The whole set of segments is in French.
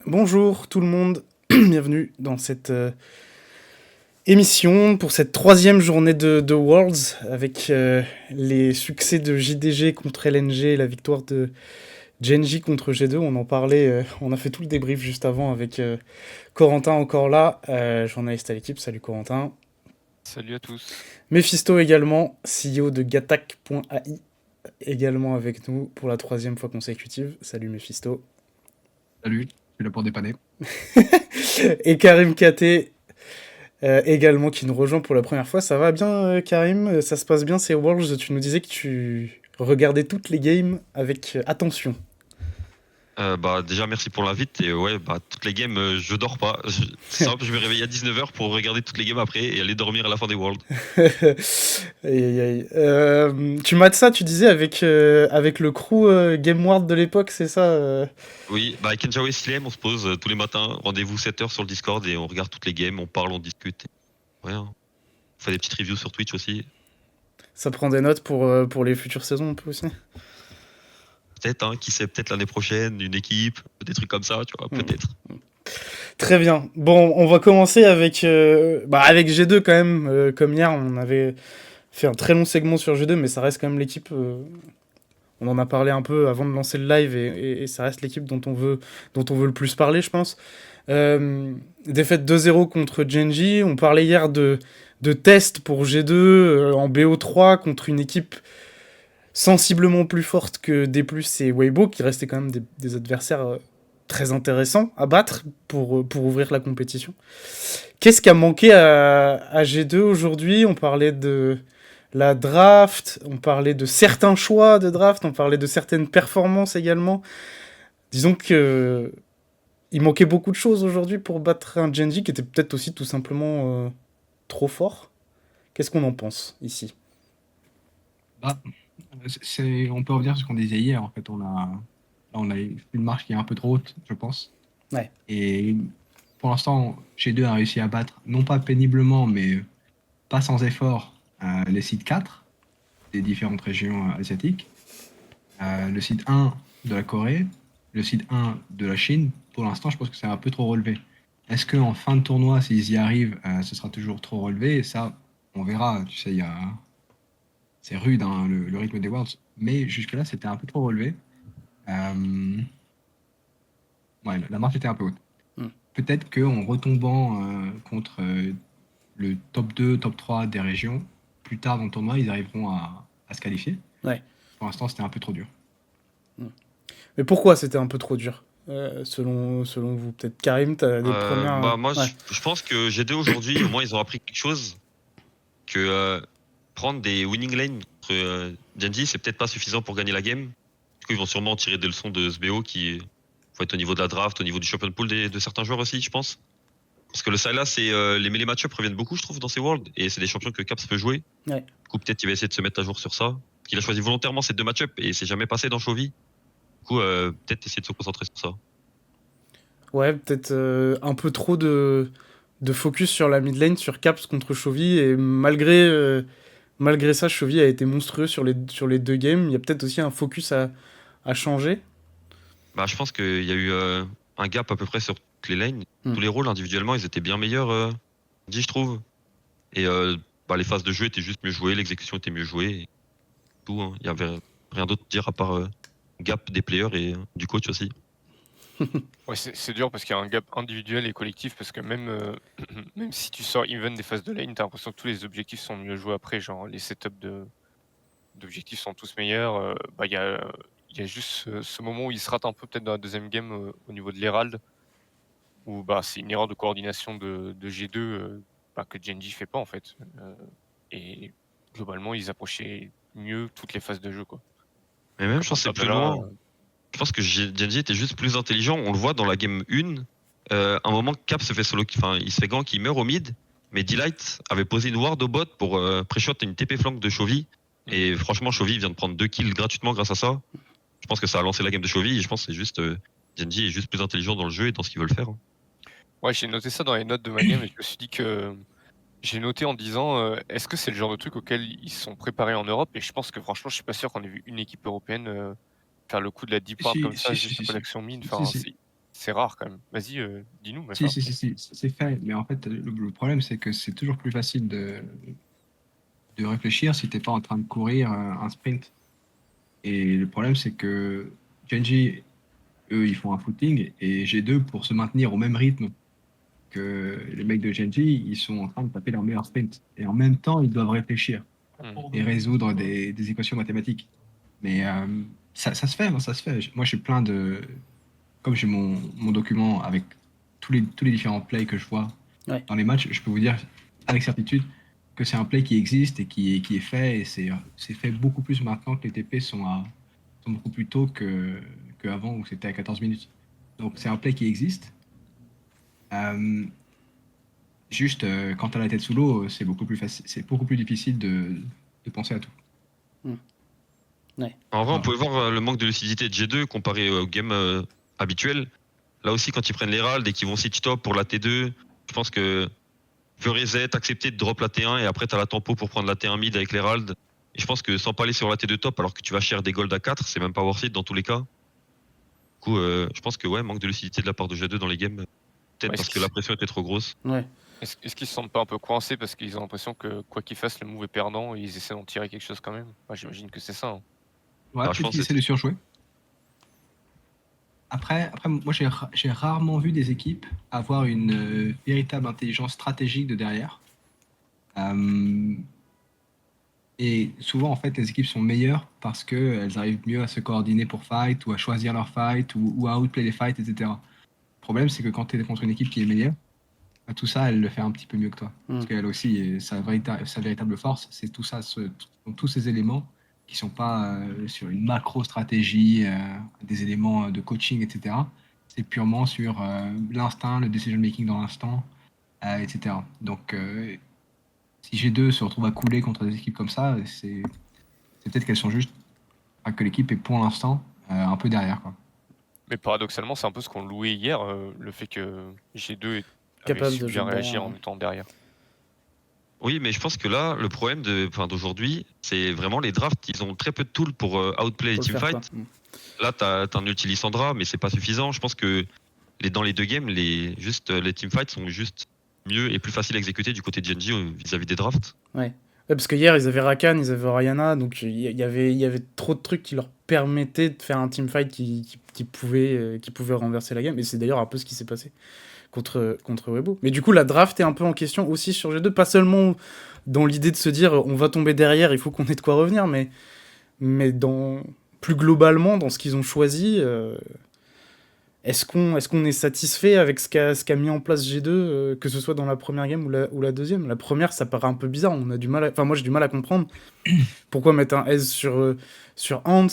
Bonjour tout le monde, bienvenue dans cette émission pour cette troisième journée de Worlds avec les succès de JDG contre LNG et la victoire de Genji contre G2. On en parlait, on a fait tout le débrief juste avant avec Corentin encore là, journaliste à l'équipe. Salut Corentin. Salut à tous. Mephisto également, CEO de Gattac.ai, également avec nous pour la troisième fois consécutive. Salut Mephisto. Salut, je suis là pour dépanner. Et Karim KT, également qui nous rejoint pour la première fois. Ça va bien, Karim? Ça se passe bien ces Worlds? Tu nous disais que tu regardais toutes les games avec attention. Déjà merci pour l'invite et ouais toutes les games je dors pas. C'est simple, je me réveille à 19h pour regarder toutes les games après et aller dormir à la fin des Worlds. Aïe, aïe, aïe. Tu mates ça, tu disais, avec le crew Game World de l'époque, c'est ça Oui, avec Kenjao et Silem on se pose tous les matins, rendez-vous 7h sur le Discord et on regarde toutes les games, on parle, on discute. Ouais, hein. On fait des petites reviews sur Twitch aussi. Ça prend des notes pour les futures saisons un peu aussi. Peut-être, hein, qui sait, peut-être l'année prochaine, une équipe, des trucs comme ça, tu vois, peut-être. Très bien. Bon, on va commencer avec G2 quand même. Comme hier, on avait fait un très long segment sur G2, mais ça reste quand même l'équipe. On en a parlé un peu avant de lancer le live et ça reste l'équipe dont on veut le plus parler, je pense. Défaite 2-0 contre Genji. On parlait hier de test pour G2 en BO3 contre une équipe sensiblement plus forte que D+, et Weibo, qui restaient quand même des adversaires très intéressants à battre pour ouvrir la compétition. Qu'est-ce qui a manqué à G2 aujourd'hui? On parlait de la draft, on parlait de certains choix de draft, on parlait de certaines performances également. Disons que il manquait beaucoup de choses aujourd'hui pour battre un Genji qui était peut-être aussi tout simplement trop fort. Qu'est-ce qu'on en pense ici? Bah, on peut revenir sur ce qu'on disait hier. En fait, on a une marche qui est un peu trop haute, je pense. Ouais. Et pour l'instant, G2 a réussi à battre, non pas péniblement, mais pas sans effort, les sites 4 des différentes régions asiatiques. Le site 1 de la Corée, le site 1 de la Chine. Pour l'instant, je pense que c'est un peu trop relevé. Est-ce qu'en fin de tournoi, s'ils y arrivent, ce sera toujours trop relevé? Et ça, on verra. Tu sais, c'est rude, hein, le rythme des Worlds. Mais jusque-là, c'était un peu trop relevé. Ouais, la marche était un peu haute. Peut-être qu'en retombant contre le top 2, top 3 des régions, plus tard dans le tournoi, ils arriveront à se qualifier. Ouais. Pour l'instant, c'était un peu trop dur. Mais pourquoi c'était un peu trop dur selon vous? Peut-être Karim, t'as des premières... Moi, Ouais. je pense que G2 aujourd'hui, au moins, ils ont appris quelque chose. Que prendre des winning lanes contre Genji, c'est peut-être pas suffisant pour gagner la game. Du coup, ils vont sûrement tirer des leçons de ce BO qui faut être au niveau de la draft, au niveau du champion pool de certains joueurs aussi, je pense. Parce que le Sylas et les melee match-up reviennent beaucoup, je trouve, dans ces Worlds. Et c'est des champions que Caps peut jouer. Ouais. Du coup, peut-être qu'il va essayer de se mettre à jour sur ça. Parce qu'il a choisi volontairement ces deux match-up et c'est jamais passé dans Chovy. Du coup, peut-être essayer de se concentrer sur ça. Ouais, peut-être un peu trop de focus sur la mid lane, sur Caps contre Chovy, et malgré ça, Chovy a été monstrueux sur les deux games. Il y a peut-être aussi un focus à changer. Je pense qu'il y a eu un gap à peu près sur toutes les lanes. Tous les rôles individuellement, ils étaient bien meilleurs, je trouve. Et les phases de jeu étaient juste mieux jouées, l'exécution était mieux jouée. Et tout, hein. Il y avait rien d'autre à dire à part gap des players et du coach aussi. Ouais, c'est dur parce qu'il y a un gap individuel et collectif, parce que même si tu sors even des phases de lane, t'as l'impression que tous les objectifs sont mieux joués après, genre les setups d'objectifs sont tous meilleurs. Il y a juste ce moment où il se rate un peu peut-être dans la deuxième game au niveau de l'Herald, où c'est une erreur de coordination de G2 que Genji fait pas en fait. Et globalement, ils approchaient mieux toutes les phases de jeu, quoi. Mais même, je pense que c'est plus loin. Je pense que Genji était juste plus intelligent. On le voit dans la game 1. Un moment, Cap se fait solo, il se fait gank, il meurt au mid. Mais Delight avait posé une ward au bot pour pré-shot une TP flank de Chovy. Et franchement, Chovy vient de prendre 2 kills gratuitement grâce à ça. Je pense que ça a lancé la game de Chovy. Et je pense que c'est juste Genji est juste plus intelligent dans le jeu et dans ce qu'ils veulent faire. Ouais, j'ai noté ça dans les notes de ma game et je me suis dit que j'ai noté en disant est-ce que c'est le genre de truc auquel ils sont préparés en Europe? Et je pense que franchement, je suis pas sûr qu'on ait vu une équipe européenne faire le coup de la deep ward comme ça, juste après l'action mid. Enfin, c'est rare quand même. Vas-y, dis-nous. Si, Enfin, si, c'est fait. Mais en fait, le problème, c'est que c'est toujours plus facile de réfléchir si t'es pas en train de courir un sprint. Et le problème, c'est que Genji, eux, ils font un footing et G2, pour se maintenir au même rythme que les mecs de Genji, ils sont en train de taper leur meilleur sprint. Et en même temps, ils doivent réfléchir et résoudre des équations mathématiques. Mais ça se fait, hein, ça se fait. Moi, j'ai plein de. Comme j'ai mon document avec tous les différents plays que je vois Ouais. dans les matchs, je peux vous dire avec certitude que c'est un play qui existe et qui est fait. Et c'est fait beaucoup plus maintenant que les TP sont beaucoup plus tôt qu'avant où c'était à 14 minutes. Donc, c'est un play qui existe. Euh, Juste, quand t'as la tête sous l'eau, c'est beaucoup plus facile, c'est beaucoup plus difficile de penser à tout. En vrai, on Voilà. pouvait voir le manque de lucidité de G2 comparé au game habituel. Là aussi, quand ils prennent l'Herald et qu'ils vont sit top pour la T2, je pense que peut reset, accepter de drop la T1 et après t'as la tempo pour prendre la T1 mid avec l'Herald. Et je pense que sans pas aller sur la T2 top alors que tu vas share des golds à 4, c'est même pas worth it dans tous les cas. Du coup, je pense que ouais, manque de lucidité de la part de G2 dans les games. Peut-être Ouais, parce que la pression était trop grosse. Ouais. est-ce qu'ils se sentent pas un peu coincés parce qu'ils ont l'impression que quoi qu'ils fassent, le move est perdant et ils essaient d'en tirer quelque chose quand même? Moi, j'imagine que c'est ça, hein. Ouais, je peut-être pense qu'ils que essaient de surjouer. Après moi, j'ai rarement vu des équipes avoir une véritable intelligence stratégique de derrière. Euh, et souvent, en fait, les équipes sont meilleures parce qu'elles arrivent mieux à se coordonner pour fight ou à choisir leur fight ou à outplay les fights, etc. Le problème, c'est que quand tu es contre une équipe qui est meilleure, bah, tout ça, elle le fait un petit peu mieux que toi. Parce qu'elle aussi, sa véritable force, c'est tout ça, tous ces éléments qui sont pas sur une macro-stratégie, des éléments de coaching, etc. C'est purement sur l'instinct, le decision-making dans l'instant, etc. Donc, si G2 se retrouve à couler contre des équipes comme ça, c'est peut-être qu'elles sont juste, enfin, que l'équipe est pour l'instant un peu derrière, quoi. Mais paradoxalement, c'est un peu ce qu'on louait hier, le fait que G2 avait Capable su de bien jouer réagir derrière, en ouais. étant derrière. Oui, mais je pense que là, le problème d'aujourd'hui, c'est vraiment les drafts. Ils ont très peu de tools pour outplay les Faut le faire, quoi. teamfights. Là, t'as un ulti Lissandra, mais c'est pas suffisant. Je pense que dans les deux games, les teamfights sont juste mieux et plus faciles à exécuter du côté de Genji vis-à-vis des drafts. Ouais, parce que hier, ils avaient Rakan, ils avaient Oriana, donc il y avait trop de trucs qui leur permettaient de faire un teamfight qui pouvait renverser la game. Et c'est d'ailleurs un peu ce qui s'est passé contre Weibo. Mais du coup, la draft est un peu en question aussi sur G2, pas seulement dans l'idée de se dire on va tomber derrière, il faut qu'on ait de quoi revenir, mais plus globalement dans ce qu'ils ont choisi. Est-ce qu'on est satisfait avec ce qu'a mis en place G2, que ce soit dans la première game ou la deuxième? La première, ça paraît un peu bizarre, enfin moi j'ai du mal à comprendre pourquoi mettre un S sur Hans.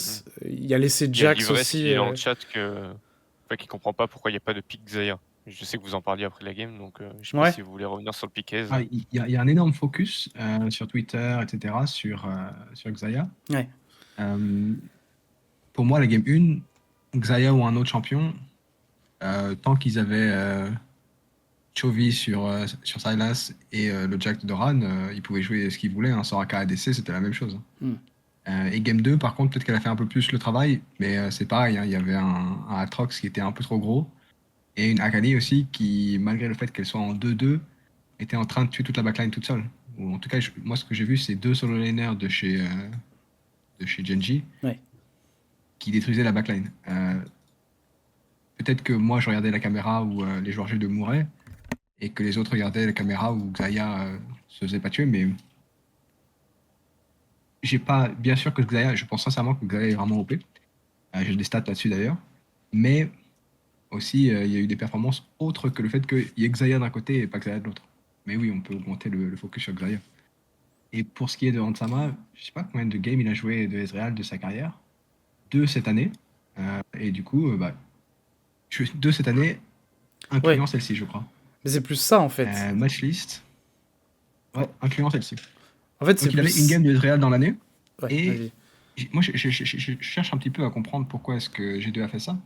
Il y a laissé Il y a Jax Livresse aussi. qui dit dans le chat qu'il comprend pas pourquoi il n'y a pas de pick Xayah. Je sais que vous en parliez après la game, donc je sais pas Ouais. si vous voulez revenir sur le pick aise. Il y a un énorme focus sur Twitter, etc., sur Xayah. Ouais. Pour moi, la game 1, Xayah ou un autre champion, tant qu'ils avaient Chovy sur Sylas et le Jack de Doran, ils pouvaient jouer ce qu'ils voulaient. Hein. Soraka ADC, c'était la même chose. Et game 2, par contre, peut-être qu'elle a fait un peu plus le travail, mais c'est pareil. Hein. Il y avait un Atrox qui était un peu trop gros et une Akali aussi qui, malgré le fait qu'elle soit en 2-2, était en train de tuer toute la backline toute seule. Ou en tout cas, moi, ce que j'ai vu, c'est 2 solo laners de chez Genji Ouais. qui détruisaient la backline. Peut-être que moi, je regardais la caméra où les joueurs G2 mouraient et que les autres regardaient la caméra où Xayah se faisait pas tuer, mais j'ai pas. Bien sûr que Xayah, je pense sincèrement que Xayah est vraiment OP. J'ai des stats là-dessus d'ailleurs. Mais aussi, il y a eu des performances autres que le fait qu'il y ait Xayah d'un côté et pas Xayah de l'autre. Mais oui, on peut augmenter le focus sur Xayah. Et pour ce qui est de Hansama, je sais pas combien de games il a joué de Ezreal de sa carrière. 2 cette année. Et du coup, 2 cette année, incluant celle-ci, je crois. Mais c'est plus ça en fait. Match list. Ouais, incluant celle-ci. En fait, Donc c'est il avait plus. une game de Ezreal dans l'année. Ouais, Et vas-y. moi, je cherche un petit peu à comprendre pourquoi est-ce que G2 a fait ça.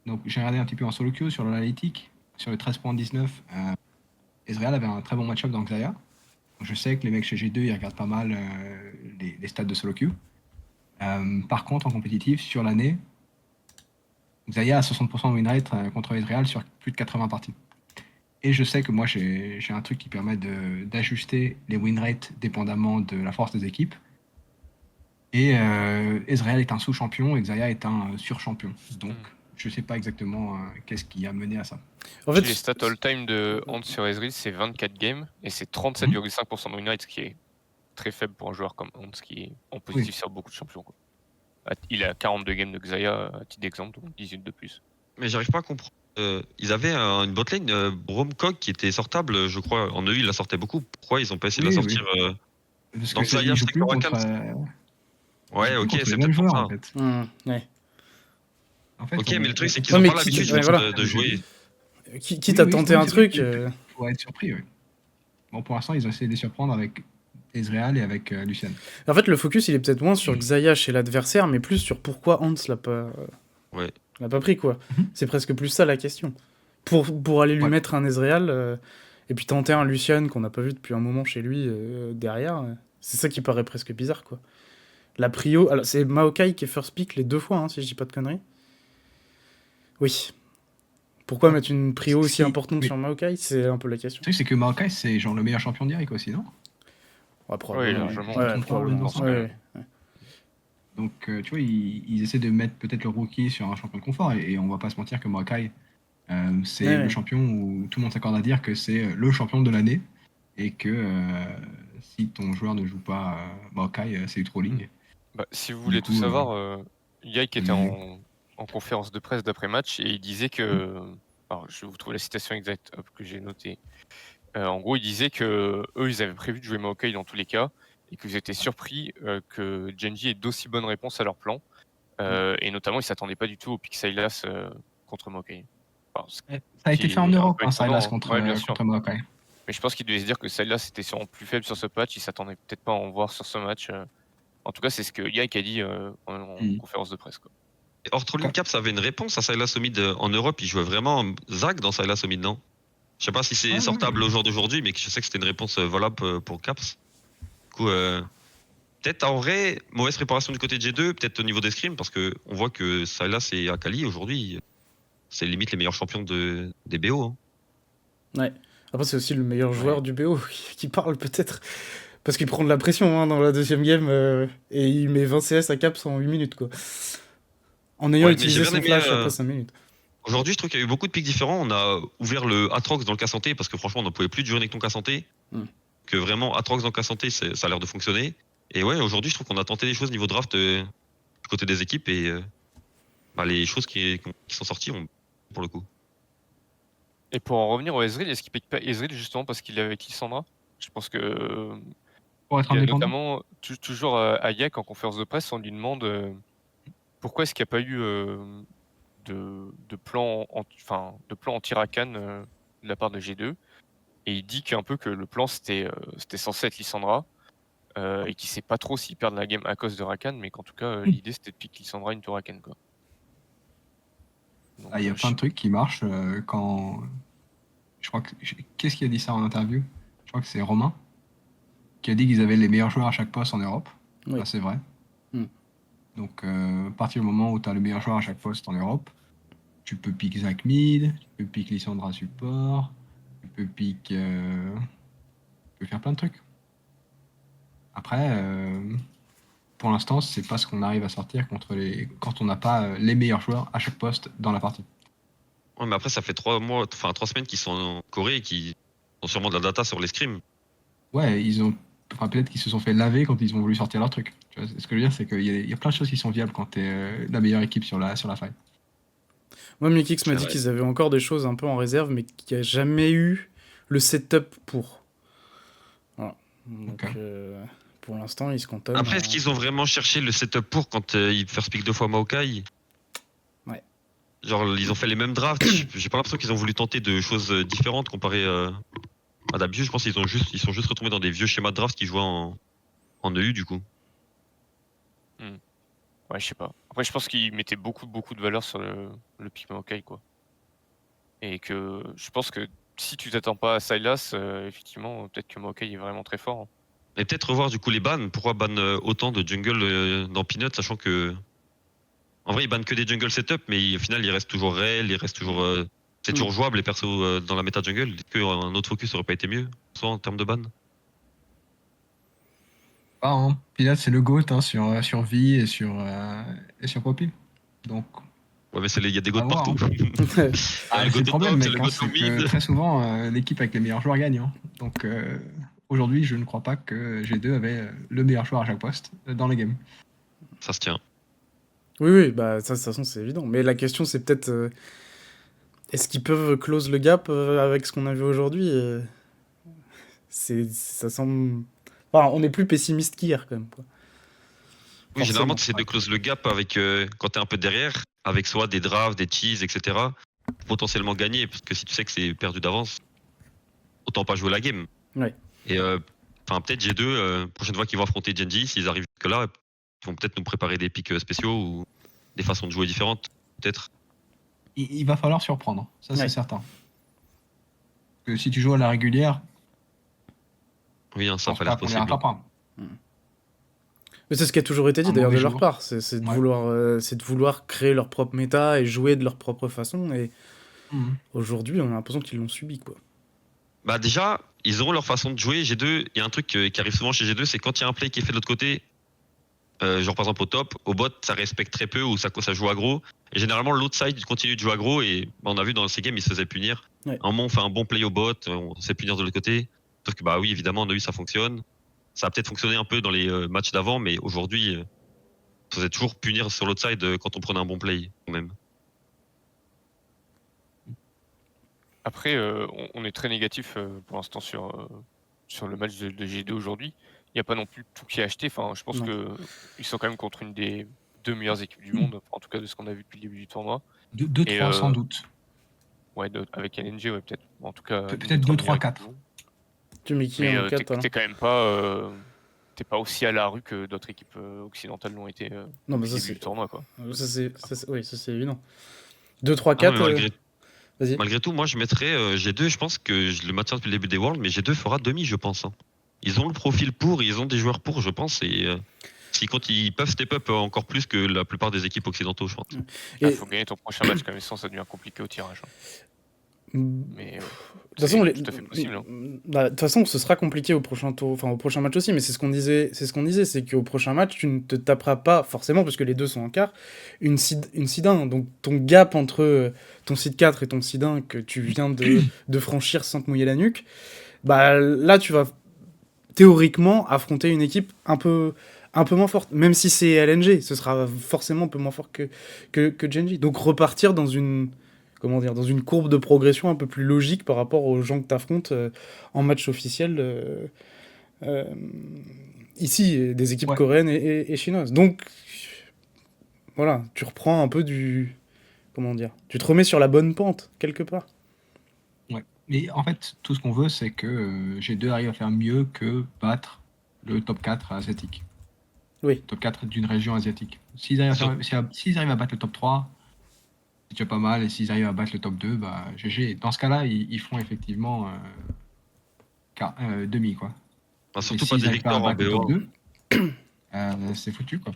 Donc j'ai regardé un petit peu en solo queue sur l'analytique, sur le 13.19. Ezreal avait un très bon match-up dans Xayah. Donc, je sais que les mecs chez G2, ils regardent pas mal les stats de solo queue. Par contre, en compétitif, sur l'année, Xayah a 60% de win rate contre Ezreal sur plus de 80 parties. Et je sais que moi, j'ai un truc qui permet d'ajuster les win rates dépendamment de la force des équipes. Et Ezreal est un sous-champion et Xayah est un sur-champion. Donc, je sais pas exactement qu'est-ce qui a mené à ça. En fait, les stats all-time de Hans sur Ezreal, c'est 24 games et c'est 37,5% de win rate, ce qui est très faible pour un joueur comme Hans qui est en positif sur beaucoup de champions, quoi. Il a 42 games de Xayah à titre d'exemple, donc 18 de plus. Mais j'arrive pas à comprendre. Ils avaient une botlane, Bromcock, qui était sortable, je crois. En EU, il la sortait beaucoup. Pourquoi ils ont pas essayé de la sortir Parce dans que Xayah, il joue c'est plus contre, Ouais, ok, c'est le peut-être même pour joueur ça. en fait. Ouais. En fait, Ok, mais le truc, c'est qu'ils Ouais, ont mais pas l'habitude de jouer. Quitte à tenter un truc. Faut être surpris, oui. Bon, pour l'instant, ils ont essayé de les surprendre avec Ezreal et avec Lucian. En fait, le focus, il est peut-être moins sur Xayah chez l'adversaire, mais plus sur pourquoi Hans l'a pas pris, quoi. C'est presque plus ça la question. Pour aller lui mettre un Ezreal, et puis tenter un Lucian qu'on n'a pas vu depuis un moment chez lui derrière, c'est ça qui paraît presque bizarre, quoi. La prio... Alors, c'est Maokai qui est first pick les 2 fois, hein, si je dis pas de conneries. Oui. Pourquoi mettre une prio aussi importante sur Maokai? C'est un peu la question. Le truc, c'est que Maokai, c'est genre le meilleur champion d'Irek aussi, non? Ouais, probablement. largement. Probablement. Donc, tu vois, ils essaient de mettre peut-être le rookie sur un champion de confort, et on va pas se mentir que Maokai, c'est le champion où tout le monde s'accorde à dire que c'est le champion de l'année, et que si ton joueur ne joue pas Maokai, c'est du trolling. Bah, si vous voulez tout savoir, Yike était en conférence de presse d'après-match et il disait que... Alors, je vais vous trouver la citation exacte que j'ai notée. En gros, il disait que eux, ils avaient prévu de jouer Maokai dans tous les cas et qu'ils étaient surpris que Gen.G ait d'aussi bonnes réponses à leur plan. Et notamment, ils s'attendaient pas du tout au pick Sylas contre Maokai. Enfin, ça a été fait en Europe, Sylas contre Maokai. Mais je pense qu'il devait se dire que Sylas était sûrement plus faible sur ce patch. Il s'attendait peut-être pas à en voir sur ce match. En tout cas, c'est ce que Yike a dit en conférence de presse, quoi. Et hors trolling, Caps avait une réponse à Sylas au mid en Europe. Il jouait vraiment Zag dans Sylas au mid, non? Je sais pas si c'est sortable au jour d'aujourd'hui, mais je sais que c'était une réponse valable pour Caps. Du coup, peut-être en vrai, mauvaise préparation du côté de G2, peut-être au niveau des scrims, parce qu'on voit que Sylas et Akali aujourd'hui, c'est limite les meilleurs champions des BO. Hein. Ouais. Après, c'est aussi le meilleur joueur du BO qui parle peut-être. Parce qu'il prend de la pression dans la deuxième game et il met 20 CS à Caps en 8 minutes, quoi. En ayant utilisé son flash après 5 minutes. Aujourd'hui, je trouve qu'il y a eu beaucoup de pics différents. On a ouvert le Atrox dans le cas santé parce que franchement, on n'en pouvait plus de jouer avec ton cas santé. Que vraiment, Atrox dans le cas santé, ça a l'air de fonctionner. Et ouais, aujourd'hui, je trouve qu'on a tenté des choses niveau draft du côté des équipes et les choses qui sont sorties pour le coup. Et pour en revenir au Ezreal, est-ce qu'il pique pas Ezreal justement parce qu'il est avec Lissandra? Je pense que. Pour être indépendant. Notamment, toujours à Yak en conférence de presse, on lui demande pourquoi est-ce qu'il n'y a pas eu de plan anti-Rakan de la part de G2. Et il dit qu'un peu que le plan c'était censé être Lissandra et qu'il sait pas trop s'ils perdent la game à cause de Rakan, mais qu'en tout cas l'idée c'était de piquer Lissandra into Rakan, quoi. Il y a plein de trucs qui marchent quand. Je crois que. Qu'est-ce qui a dit ça en interview? Je crois que c'est Romain qui a dit qu'ils avaient les meilleurs joueurs à chaque poste en Europe. Oui. Ça, c'est vrai. Donc, à partir du moment où tu as le meilleur joueur à chaque poste en Europe, tu peux pick Zach mid, tu peux pick Lissandra support, tu peux pick. Tu peux faire plein de trucs. Après, pour l'instant, c'est pas ce qu'on arrive à sortir quand on n'a pas les meilleurs joueurs à chaque poste dans la partie. Ouais, mais après, ça fait 3 semaines qu'ils sont en Corée et qui ont sûrement de la data sur les scrims. Ouais, peut-être qu'ils se sont fait laver quand ils ont voulu sortir leur truc. Tu vois, ce que je veux dire, c'est qu'il y a plein de choses qui sont viables quand t'es la meilleure équipe sur la faille. Moi, Mikix m'a dit qu'ils avaient encore des choses un peu en réserve, mais qu'il n'y a jamais eu le setup pour. Voilà. Donc, pour l'instant, ils se contentent. Après, est-ce qu'ils ont vraiment cherché le setup pour quand ils first pick 2 fois Maokai? Ouais. Genre, ils ont fait les mêmes drafts. J'ai pas l'impression qu'ils ont voulu tenter de choses différentes comparé à d'habitude. Je pense qu'ils sont juste retrouvés dans des vieux schémas de draft qui jouaient en EU, du coup. Ouais, je sais pas. Après, je pense qu'ils mettaient beaucoup de valeur sur le pick Maokai, quoi. Et que je pense que si tu t'attends pas à Sylas, effectivement, peut-être que Maokai est vraiment très fort. Et peut-être revoir du coup les bans. Pourquoi ban autant de jungle dans Peanut, sachant que En vrai, ils bannent que des jungle setup, mais au final, il reste toujours réel, il reste toujours. C'est toujours jouable les persos dans la méta jungle. Est-ce qu'un autre focus aurait pas été mieux, soit en termes de ban? Pas, hein. Pilote, c'est le GOAT hein, sur vie et sur Poppy. Donc, Ouais, mais il y a des à goats voir. partout. Hein. Ah, le C'est le goat au problème, top, c'est mec. le Hein, goat au c'est que mid. très souvent, l'équipe avec les meilleurs joueurs gagne. Hein. Donc, aujourd'hui, je ne crois pas que G2 avait le meilleur joueur à chaque poste dans les games. Ça se tient. Oui, bah ça, de toute façon, c'est évident. Mais la question, c'est peut-être est-ce qu'ils peuvent close le gap avec ce qu'on a vu aujourd'hui ça semble. Enfin, on est plus pessimiste qu'hier, quand même. Quoi. Oui, généralement, Forcément. tu essaies de close le gap avec, quand t'es un peu derrière, avec soit des drafts, des cheese, etc. Pour potentiellement gagner, parce que si tu sais que c'est perdu d'avance, autant pas jouer la game. Ouais. Et peut-être G2, prochaine fois qu'ils vont affronter Genji, s'ils arrivent jusque-là, ils vont peut-être nous préparer des pics spéciaux ou des façons de jouer différentes, peut-être. Il va falloir surprendre, ça c'est Ouais. certain. Que si tu joues à la régulière, Oui, hein, je ça a pense pas pas l'air qu'on les possible. rattrapera. Mais c'est ce qui a toujours été dit Un d'ailleurs de mauvais leur jour. part. C'est de, Ouais. c'est de vouloir créer leur propre méta et jouer de leur propre façon. Et Mhm. aujourd'hui, on a l'impression qu'ils l'ont subi. Quoi. Bah déjà, ils auront leur façon de jouer. G2, il y a un truc qui arrive souvent chez G2, c'est quand il y a un play qui est fait de l'autre côté, genre par exemple au top, au bot, ça respecte très peu ou ça joue aggro. Et généralement, l'autre side continue de jouer aggro et on a vu dans ces games, ils se faisaient punir. Ouais. À un moment, on fait un bon play au bot, on se fait punir de l'autre côté. Sauf que bah oui, évidemment, on a vu ça fonctionne. Ça a peut-être fonctionné un peu dans les matchs d'avant, mais aujourd'hui, on se faisait toujours punir sur l'autre side quand on prenait un bon play, quand même. Après, on est très négatif pour l'instant sur le match de G2 aujourd'hui. Il n'y a pas non plus tout qui est acheté. Enfin, je pense Non. qu'ils sont quand même contre une des 2 meilleures équipes du monde, en tout cas de ce qu'on a vu depuis le début du tournoi. 2-3 sans doute. Ouais, avec LNG, ouais, peut-être. En tout cas, Peut-être 2, 3, 4. Tu mets qui Mais en 4 t'es quand même pas, t'es pas aussi à la rue que d'autres équipes occidentales l'ont été Non, mais depuis ça, le début c'est. du tournoi, quoi. Oui, ça c'est évident. 2, 3, Ah non, 4. mais Vas-y. malgré tout, moi je mettrais G2, je pense que je le maintiens depuis le début des Worlds, mais G2 fera demi, je pense. Hein. Ils ont le profil pour, ils ont des joueurs pour, je pense, et ils peuvent step up encore plus que la plupart des équipes occidentaux, je pense. Il faut gagner ton prochain match, quand même, sinon ça devient compliqué au tirage. Hein. Mais De toute façon, c'est tout à fait possible. Hein. De toute façon, ce sera compliqué au prochain tour, enfin au prochain match aussi, mais c'est ce qu'on disait, c'est qu'au prochain match, tu ne te taperas pas forcément, parce que les deux sont en quart, une seed 1. Donc ton gap entre ton seed 4 et ton seed 1 que tu viens de franchir sans te mouiller la nuque, bah là tu vas théoriquement affronter une équipe un peu moins forte, même si c'est LNG, ce sera forcément un peu moins fort que Genji. Donc repartir dans une dans une courbe de progression un peu plus logique par rapport aux gens que tu affrontes en match officiel ici, des équipes coréennes et chinoises. Donc, voilà, tu reprends un peu tu te remets sur la bonne pente, quelque part. Ouais. Mais en fait, tout ce qu'on veut, c'est que G2 arrive à faire mieux que battre le top 4 asiatique. Oui. Top 4 d'une région asiatique. S'ils arrivent à battre le top 3, c'est déjà pas mal, et s'ils arrivent à battre le top 2, bah GG. Dans ce cas-là, ils font effectivement demi, quoi. Enfin, surtout pas des victoires en BO. C'est foutu, quoi.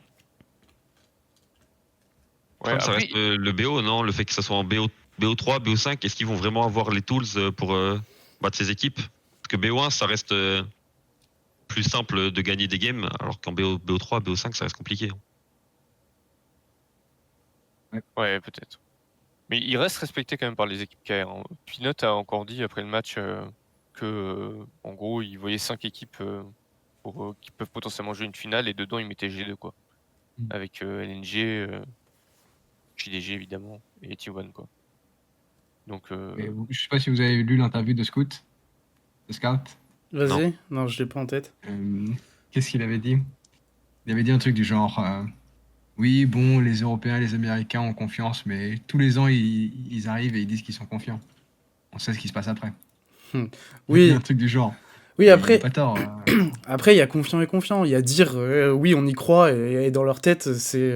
Ouais, ça reste le BO, non? Le fait que ça soit en BO3, BO5, est-ce qu'ils vont vraiment avoir les tools pour battre ces équipes? Parce que BO1, ça reste plus simple de gagner des games, alors qu'en BO3, BO5, ça reste compliqué. Ouais, peut-être. Mais il reste respecté quand même par les équipes KR. Hein. Pinot a encore dit après le match que, en gros, il voyait 5 équipes qui peuvent potentiellement jouer une finale et dedans il mettait G2, quoi. Avec LNG, JDG évidemment et T1, quoi. Donc. Je sais pas si vous avez lu l'interview de Scout, de Scout. Vas-y, non, je l'ai pas en tête. Qu'est-ce qu'il avait dit? Il avait dit un truc du genre. Oui, bon, les Européens, les Américains ont confiance, mais tous les ans, ils arrivent et ils disent qu'ils sont confiants. On sait ce qui se passe après. Oui. Un truc du genre. Oui, après, pas tort, après, il y a confiant et confiant. Il y a dire, oui, on y croit, et dans leur tête, c'est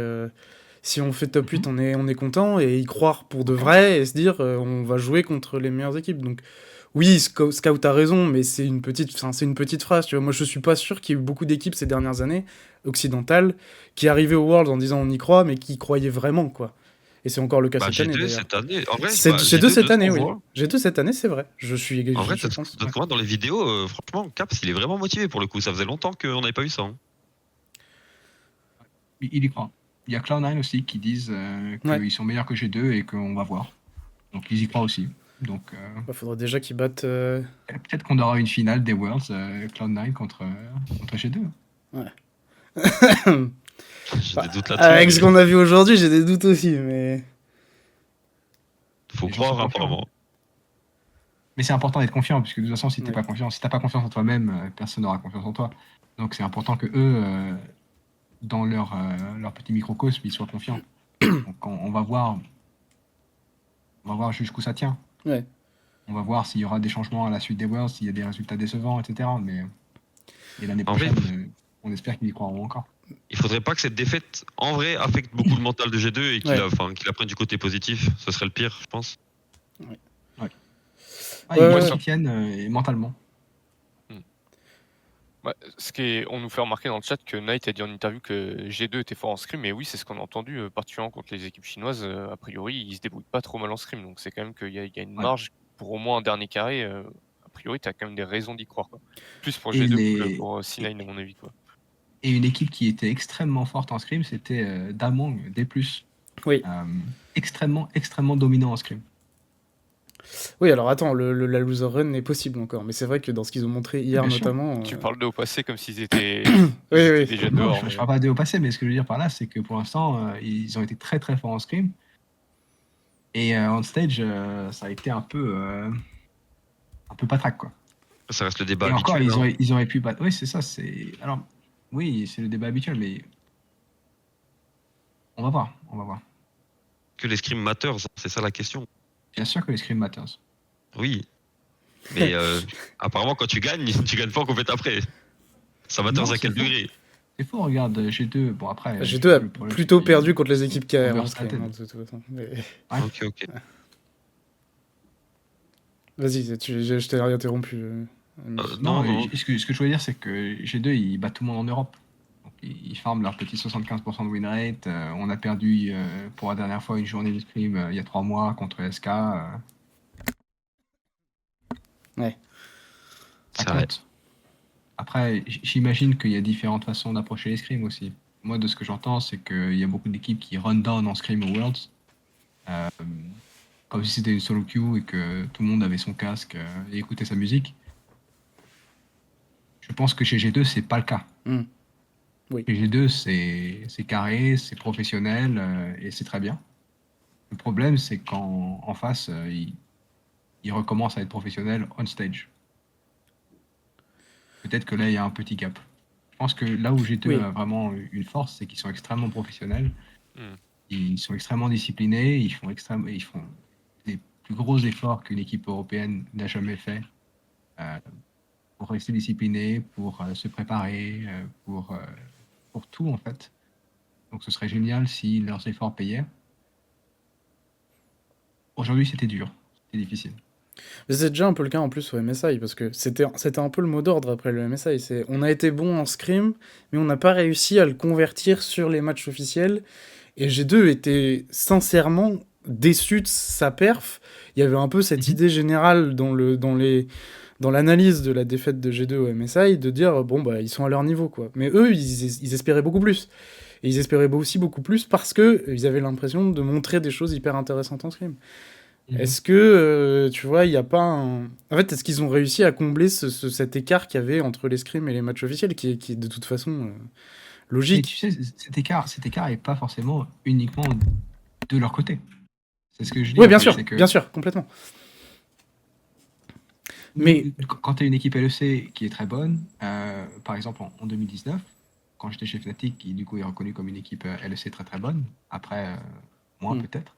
si on fait top 8, on est content, et y croire pour de vrai, et se dire, on va jouer contre les meilleures équipes. Donc, Oui, Scout a raison, mais c'est une petite phrase, tu vois. Moi, je suis pas sûr qu'il y ait eu beaucoup d'équipes ces dernières années, occidentales, qui arrivaient au World en disant on y croit, mais qui y croyaient vraiment, quoi. Et c'est encore le cas Bah, cette année, G2 d'ailleurs. cette année, en vrai, J'ai deux G2 de cette ce année, qu'on oui. voit, J'ai deux cette année, c'est vrai. en vrai, Je de pense. ce qu'on voit dans les vidéos, franchement, Caps, il est vraiment motivé pour le coup. Ça faisait longtemps qu'on n'avait pas vu ça. Hein. Il y croit. Il y a Cloud9 aussi qui disent Ouais. qu'ils sont meilleurs que G2 et qu'on va voir. Donc ils y croient aussi. Donc Bah, faudra déjà qu'ils battent. peut-être qu'on aura une finale des Worlds Cloud9 contre G2. Ouais. J'ai Bah, des doutes là-dessus, avec ce mais qu'on a vu aujourd'hui, j'ai des doutes aussi, mais. faut Les gens sont croire confiants. apparemment. Mais c'est important d'être confiant, puisque de toute façon, si t'es Ouais. pas confiant, si t'as pas confiance en toi-même, personne n'aura confiance en toi. Donc c'est important que eux, dans leur petit microcosme, ils soient confiants. Donc on va voir jusqu'où ça tient. Ouais. On va voir s'il y aura des changements à la suite des Worlds, s'il y a des résultats décevants, etc. Et l'année En vrai, prochaine, on espère qu'ils y croiront encore. il faudrait pas que cette défaite, en vrai, affecte beaucoup le mental de G2 et Ouais. qu'il la prenne du côté positif. Ce serait le pire, je pense. Ah, Ouais, ils ouais. s'y tiennent mentalement. Bah, on nous fait remarquer dans le chat que Knight a dit en interview que G2 était fort en scrim, mais oui, c'est ce qu'on a entendu, particulièrement contre les équipes chinoises. A priori, ils se débrouillent pas trop mal en scrim, donc c'est quand même qu'il y a une Ouais. marge pour au moins un dernier carré. A priori, tu as quand même des raisons d'y croire, quoi. Plus pour Et G2 les- que pour C9, à mon avis, quoi. Et une équipe qui était extrêmement forte en scrim, c'était Damwon, D+. Oui. Extrêmement dominant en scrim. Oui, alors attends, la loser run est possible encore, mais c'est vrai que dans ce qu'ils ont montré hier Bien sûr. notamment. Tu parles de au passé comme s'ils étaient, Oui, ils oui. étaient déjà Non, dehors. je parle pas de au passé, mais ce que je veux dire par là, c'est que pour l'instant, ils ont été très très forts en scrim. Et on stage, ça a été un peu patraque, quoi. Ça reste le débat Et encore, habituel. Hein. ils auraient pu battre. Oui, c'est ça. Alors, oui, c'est le débat habituel, mais on va voir. Que les Scrim Matters, c'est ça la question. Bien sûr que les scrim matters. Oui. Mais apparemment, quand tu gagnes pas en compète après. Ça matters Non, à c'est quel faux. degré? C'est faux, regarde, G2, bon après... G2 a pour le plutôt coup, perdu contre les équipes KR en overstated. scrim, hein, de toute façon. Mais- Ouais. Ok. Vas-y, je t'ai interrompu. Non, Non. ce que je voulais dire, c'est que G2, ils battent tout le monde en Europe. Donc, ils farment leur petit 75% de win rate. On a perdu pour la dernière fois une journée de scrim il y a 3 mois contre SK. Ouais. Ça C'est vrai. compte. Après, j'imagine qu'il y a différentes façons d'approcher les scrims aussi. Moi, de ce que j'entends, c'est qu'il y a beaucoup d'équipes qui run down en scrim au Worlds. Comme si c'était une solo queue et que tout le monde avait son casque et écoutait sa musique. Je pense que chez G2, c'est pas le cas. Oui. Chez G2, c'est carré, c'est professionnel et c'est très bien. Le problème, c'est qu'en en face, ils recommencent à être professionnels on stage. Peut-être que là, il y a un petit gap. Je pense que là où G2 Oui. a vraiment une force, c'est qu'ils sont extrêmement professionnels. Hmm. Ils sont extrêmement disciplinés. Ils font des plus gros efforts qu'une équipe européenne n'a jamais fait pour rester discipliné, pour se préparer, pour tout en fait. Donc ce serait génial si leurs efforts payaient. Aujourd'hui, c'était dur, c'était difficile. Mais c'est déjà un peu le cas en plus au MSI, parce que c'était un peu le mot d'ordre après le MSI. On a été bon en scrim, mais on n'a pas réussi à le convertir sur les matchs officiels. Et G2 était sincèrement déçu de sa perf. Il y avait un peu cette idée générale dans l'analyse de la défaite de G2 au MSI de dire bon bah ils sont à leur niveau quoi. Mais eux ils espéraient beaucoup plus. Et ils espéraient aussi beaucoup plus parce que ils avaient l'impression de montrer des choses hyper intéressantes en scrim. Est-ce que, tu vois, il n'y a pas un... En fait, est-ce qu'ils ont réussi à combler cet écart qu'il y avait entre les scrims et les matchs officiels, qui est de toute façon Et logique? tu sais, cet écart est pas forcément uniquement de leur côté. C'est ce que je dis. Oui, en bien fait, sûr, c'est que bien sûr, complètement. Mais- quand tu as une équipe LEC qui est très bonne, par exemple en 2019, quand j'étais chez Fnatic, qui du coup est reconnu comme une équipe LEC très très bonne, après moins peut-être,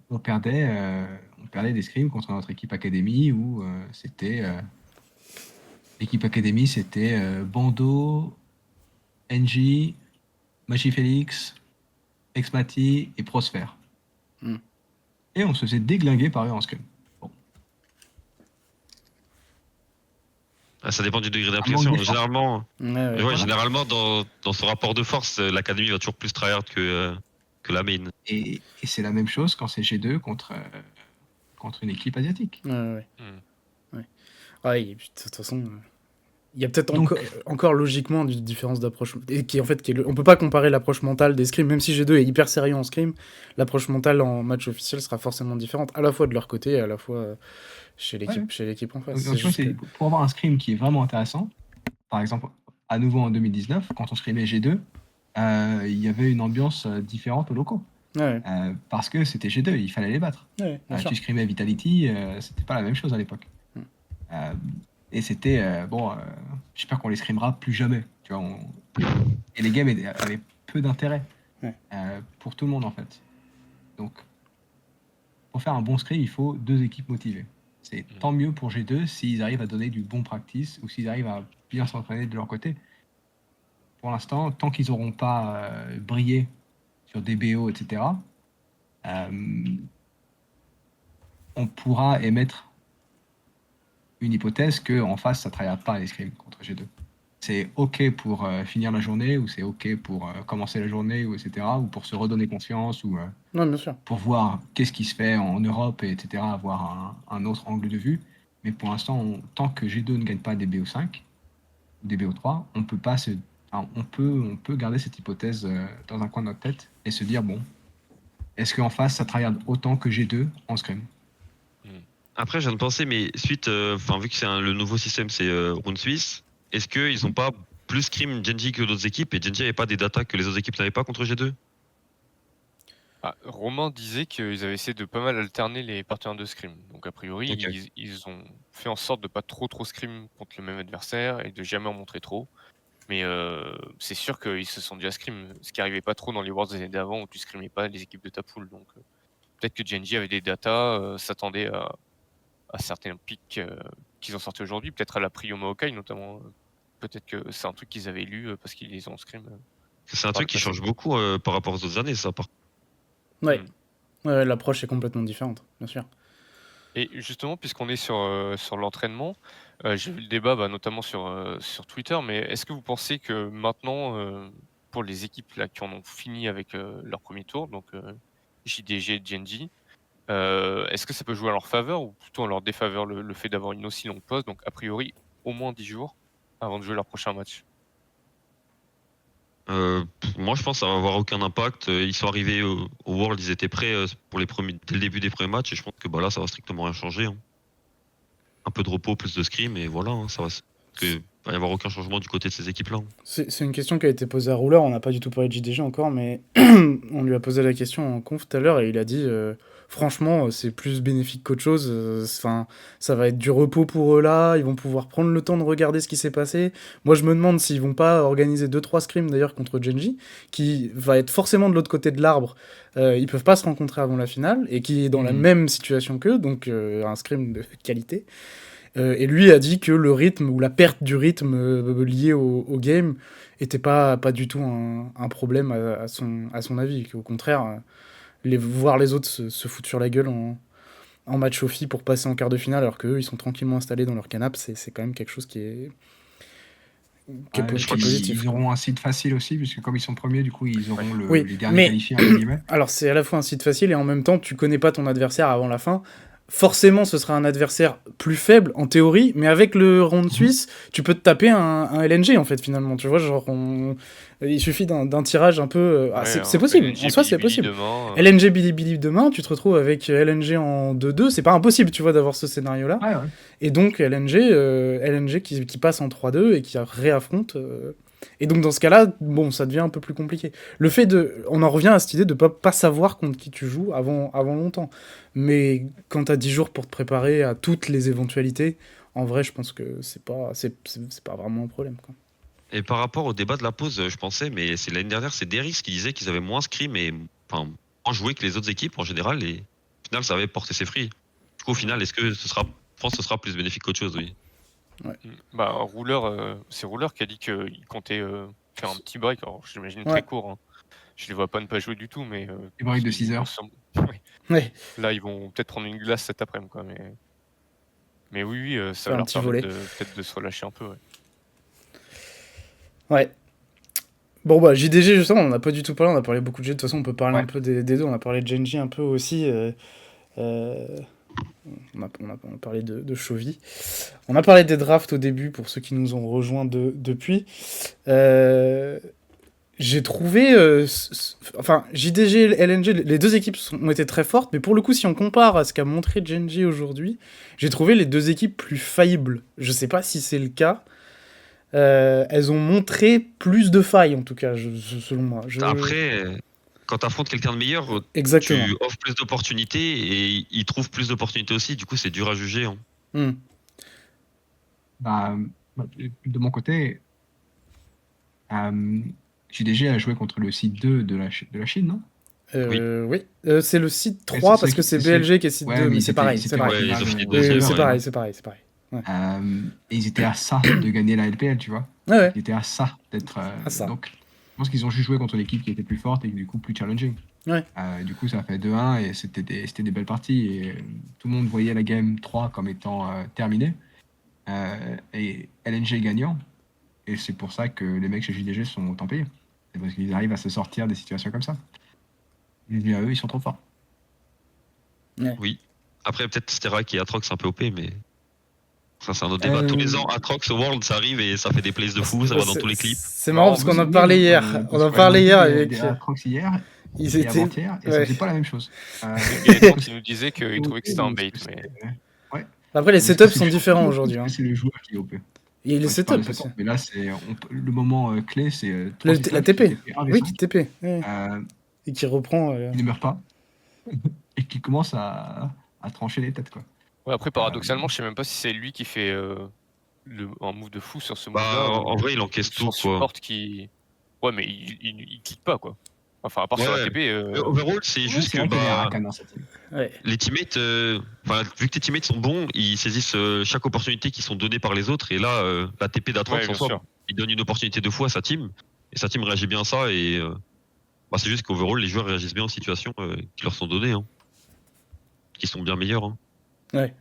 on perdait des scrims contre notre équipe Academy où c'était l'équipe Academy, c'était Bando, NJ, Magifélix, Exmati et Prosphère. Mm. Et on se faisait déglinguer par eux en scrim. Bon. Ça dépend du degré manque d'implication. d'effort. Généralement, Ouais, ouais, généralement dans son rapport de force, l'académie va toujours plus tryhard que la main. Et c'est la même chose quand c'est G2 contre une équipe asiatique. ouais. Hmm. Ouais, et puis, de toute façon, il y a peut-être Donc, encore logiquement une différence d'approche. Et qui, en fait, on peut pas comparer l'approche mentale des scrims, même si G2 est hyper sérieux en scrim, l'approche mentale en match officiel sera forcément différente, à la fois de leur côté et à la fois chez l'équipe en face. donc, tu vois, pour avoir un scrim qui est vraiment intéressant, par exemple, à nouveau en 2019, quand on scrimait G2, il y avait une ambiance différente aux locaux. Ouais, Parce que c'était G2, il fallait les battre. ouais, bien sûr. Tu scrimais Vitality, c'était pas la même chose à l'époque. Mm. Et c'était, j'espère qu'on les scrimera plus jamais. Tu vois, et les games avaient peu d'intérêt Ouais. pour tout le monde en fait. Donc, pour faire un bon scrim, il faut 2 équipes motivées. C'est tant mieux pour G2 s'ils arrivent à donner du bon practice ou s'ils arrivent à bien s'entraîner de leur côté. Pour l'instant, tant qu'ils n'auront pas brillé sur des BO, etc., on pourra émettre une hypothèse qu'en face, ça ne travaille pas les scrims contre G2. C'est OK pour finir la journée, ou c'est OK pour commencer la journée, ou etc., ou pour se redonner confiance, ou Non, bien sûr. pour voir qu'est-ce qui se fait en Europe, et etc., avoir un autre angle de vue. Mais pour l'instant, tant que G2 ne gagne pas des BO5, ou des BO3, on peut pas on peut garder cette hypothèse dans un coin de notre tête et se dire, bon, est-ce qu'en face, ça tryhard autant que G2 en scrim? Après, je viens de penser, mais suite, vu que c'est le nouveau système, c'est Round Suisse, est-ce qu'ils ont pas plus scrim Genji que d'autres équipes et Genji n'avait pas des datas que les autres équipes n'avaient pas contre G2? Romain disait qu'ils avaient essayé de pas mal alterner les partenaires de scrim. Donc a priori, Ok. ils ont fait en sorte de pas trop scrim contre le même adversaire et de jamais en montrer trop. Mais c'est sûr qu'ils se sont déjà scrim, ce qui arrivait pas trop dans les Worlds des années d'avant où tu scrimais pas les équipes de ta poule. Donc peut-être que Genji avait des datas, s'attendait à certains pics qu'ils ont sortis aujourd'hui, peut-être à la Prio Maokai notamment. Peut-être que c'est un truc qu'ils avaient lu parce qu'ils les ont scrim. C'est un Par le truc qui passé. change beaucoup par rapport aux autres années, ça. Ouais. Mm. Ouais, l'approche est complètement différente, bien sûr. Et justement, puisqu'on est sur l'entraînement, j'ai vu le débat notamment sur Twitter, mais est-ce que vous pensez que maintenant, pour les équipes là, qui en ont fini avec leur premier tour, donc JDG et Genji, est-ce que ça peut jouer à leur faveur ou plutôt en leur défaveur le fait d'avoir une aussi longue pause, donc a priori au moins 10 jours avant de jouer leur prochain match? Moi, je pense que ça va avoir aucun impact. Ils sont arrivés au World, ils étaient prêts pour dès le début des premiers matchs, et je pense que là, ça va strictement rien changer. Hein. Un peu de repos, plus de scrim, et voilà, hein, il va y avoir aucun changement du côté de ces équipes-là. Hein. C'est une question qui a été posée à Rouleur, on n'a pas du tout parlé de JDG encore, mais on lui a posé la question en conf tout à l'heure et il a dit franchement, c'est plus bénéfique qu'autre chose. Enfin, ça va être du repos pour eux là, ils vont pouvoir prendre le temps de regarder ce qui s'est passé. Moi, je me demande s'ils vont pas organiser 2-3 scrims d'ailleurs contre Genji, qui va être forcément de l'autre côté de l'arbre. Ils peuvent pas se rencontrer avant la finale et qui est dans la même situation qu'eux, donc un scrim de qualité. Et lui a dit que le rythme ou la perte du rythme lié au game était pas du tout un problème à son avis. Qu'au contraire, voir les autres se foutre sur la gueule en match offi pour passer en quart de finale alors qu'eux ils sont tranquillement installés dans leur canapé, c'est quand même quelque chose qui est positif. Ils auront un site facile aussi, puisque comme ils sont premiers, du coup, ils auront les derniers mais qualifiés, entre guillemets. Alors, c'est à la fois un site facile et en même temps, tu connais pas ton adversaire avant la fin. Forcément, ce sera un adversaire plus faible en théorie, mais avec le round suisse, tu peux te taper un LNG en fait, finalement. Tu vois, genre, il suffit d'un tirage un peu. C'est possible, LNG, en soi, c'est Bilibili possible. demain, LNG Bilibili demain, tu te retrouves avec LNG en 2-2, c'est pas impossible, tu vois, d'avoir ce scénario-là. Ouais. Et donc, LNG qui passe en 3-2 et qui réaffronte. Et donc dans ce cas-là, bon, ça devient un peu plus compliqué. Le fait on en revient à cette idée de pas savoir contre qui tu joues avant longtemps. Mais quand t'as 10 jours pour te préparer à toutes les éventualités, en vrai, je pense que c'est pas vraiment un problème, quoi. Et par rapport au débat de la pause, je pensais, mais c'est l'année dernière, c'est Derix qui disait qu'ils avaient moins scrim et moins joué que les autres équipes en général, et au final, ça avait porté ses fruits. Du coup, au final, est-ce que ce sera plus bénéfique qu'autre chose, oui. Ouais. C'est Rouleur qui a dit qu'il comptait faire un petit break, alors j'imagine Ouais. très court. Hein. Je les vois pas ne pas jouer du tout, mais. Les breaks de 6 heures. Ouais. Là, ils vont peut-être prendre une glace cet après-midi, quoi. Mais Mais oui, ça Faire va un leur petit permettre volet. peut-être de se relâcher un peu. Ouais. Ouais. Bon, bah, JDG, justement, on n'a pas du tout parlé. On a parlé beaucoup de G. De toute façon, on peut parler Ouais. un peu des deux. On a parlé de Genji un peu aussi. On a parlé de Chovy. On a parlé des drafts au début pour ceux qui nous ont rejoints depuis. J'ai trouvé. Enfin, JDG et LNG, les deux équipes ont été très fortes, mais pour le coup, si on compare à ce qu'a montré Genji aujourd'hui, j'ai trouvé les deux équipes plus faillibles. Je sais pas si c'est le cas. Elles ont montré plus de failles, en tout cas, selon moi. Après, quand tu affrontes quelqu'un de meilleur, Exactement. tu offres plus d'opportunités et il trouve plus d'opportunités aussi. Du coup, c'est dur à juger. Hein. Hmm. Bah, de mon côté, JDG a joué contre le site 2 de la Chine, non? Oui. C'est le site Et 3 parce que c'est BLG qui est site Ouais, 2, mais mais ils c'est étaient, pareil, ils c'est étaient en pareil. Ouais, ils finale ont fini de deuxième, C'est ouais. pareil, c'est pareil, c'est pareil. Ouais. Et ils étaient à ça de gagner la LPL, tu vois. Ouais, ouais. Ils étaient à ça d'être. À ça. Donc, je pense qu'ils ont juste joué contre une équipe qui était plus forte et du coup plus challenging. Ouais. Du coup, ça a fait 2-1 et c'était des belles parties. Et tout le monde voyait la game 3 comme étant terminée. Et LNG gagnant. Et c'est pour ça que les mecs chez JDG sont autant payés. C'est parce qu'ils arrivent à se sortir des situations comme ça. Et eux, ils sont trop forts. Oui. Après, peut-être Sterak et Atrox, c'est un peu OP, mais ça, c'est un autre débat. Tous les ans, Atrox au World, ça arrive et ça fait des plays de fou, ça va dans tous les clips. C'est marrant parce qu'on en parlait hier. On en parlait hier avec. Atrox hier Ils et étaient. avant-hier, et ça Ouais. faisait pas la même chose. Gaëtan qui nous disait qu'il trouvait que c'était un bait. Mais... Après, les setups sont différents aujourd'hui. Hein. C'est le joueur qui est OP. Et les setups aussi. Mais là, le moment clé, c'est La TP. Oui, qui qui TP. Ouais. Et qui reprend. ne meurt pas et qui commence à trancher les têtes, quoi. Ouais, après, paradoxalement, je sais même pas si c'est lui qui fait un move de fou sur ce move-là. Bah, en vrai, il encaisse tout, son quoi. support qui. Ouais, mais il clique pas, quoi. Enfin, à part sur la Ouais. TP. Overall, c'est juste que vrai qu'il y a bah, Rakan dans cette team. Ouais. les teammates, vu que tes teammates sont bons, ils saisissent chaque opportunité qui sont données par les autres. Et là, la TP d'Atrox, Ouais, en bien soi, sûr. il donne une opportunité de fou à sa team. Et sa team réagit bien à ça. Et bah, c'est juste qu'overall, les joueurs réagissent bien aux situations qui leur sont données. Hein. Qui sont bien meilleurs. Hein. Ouais.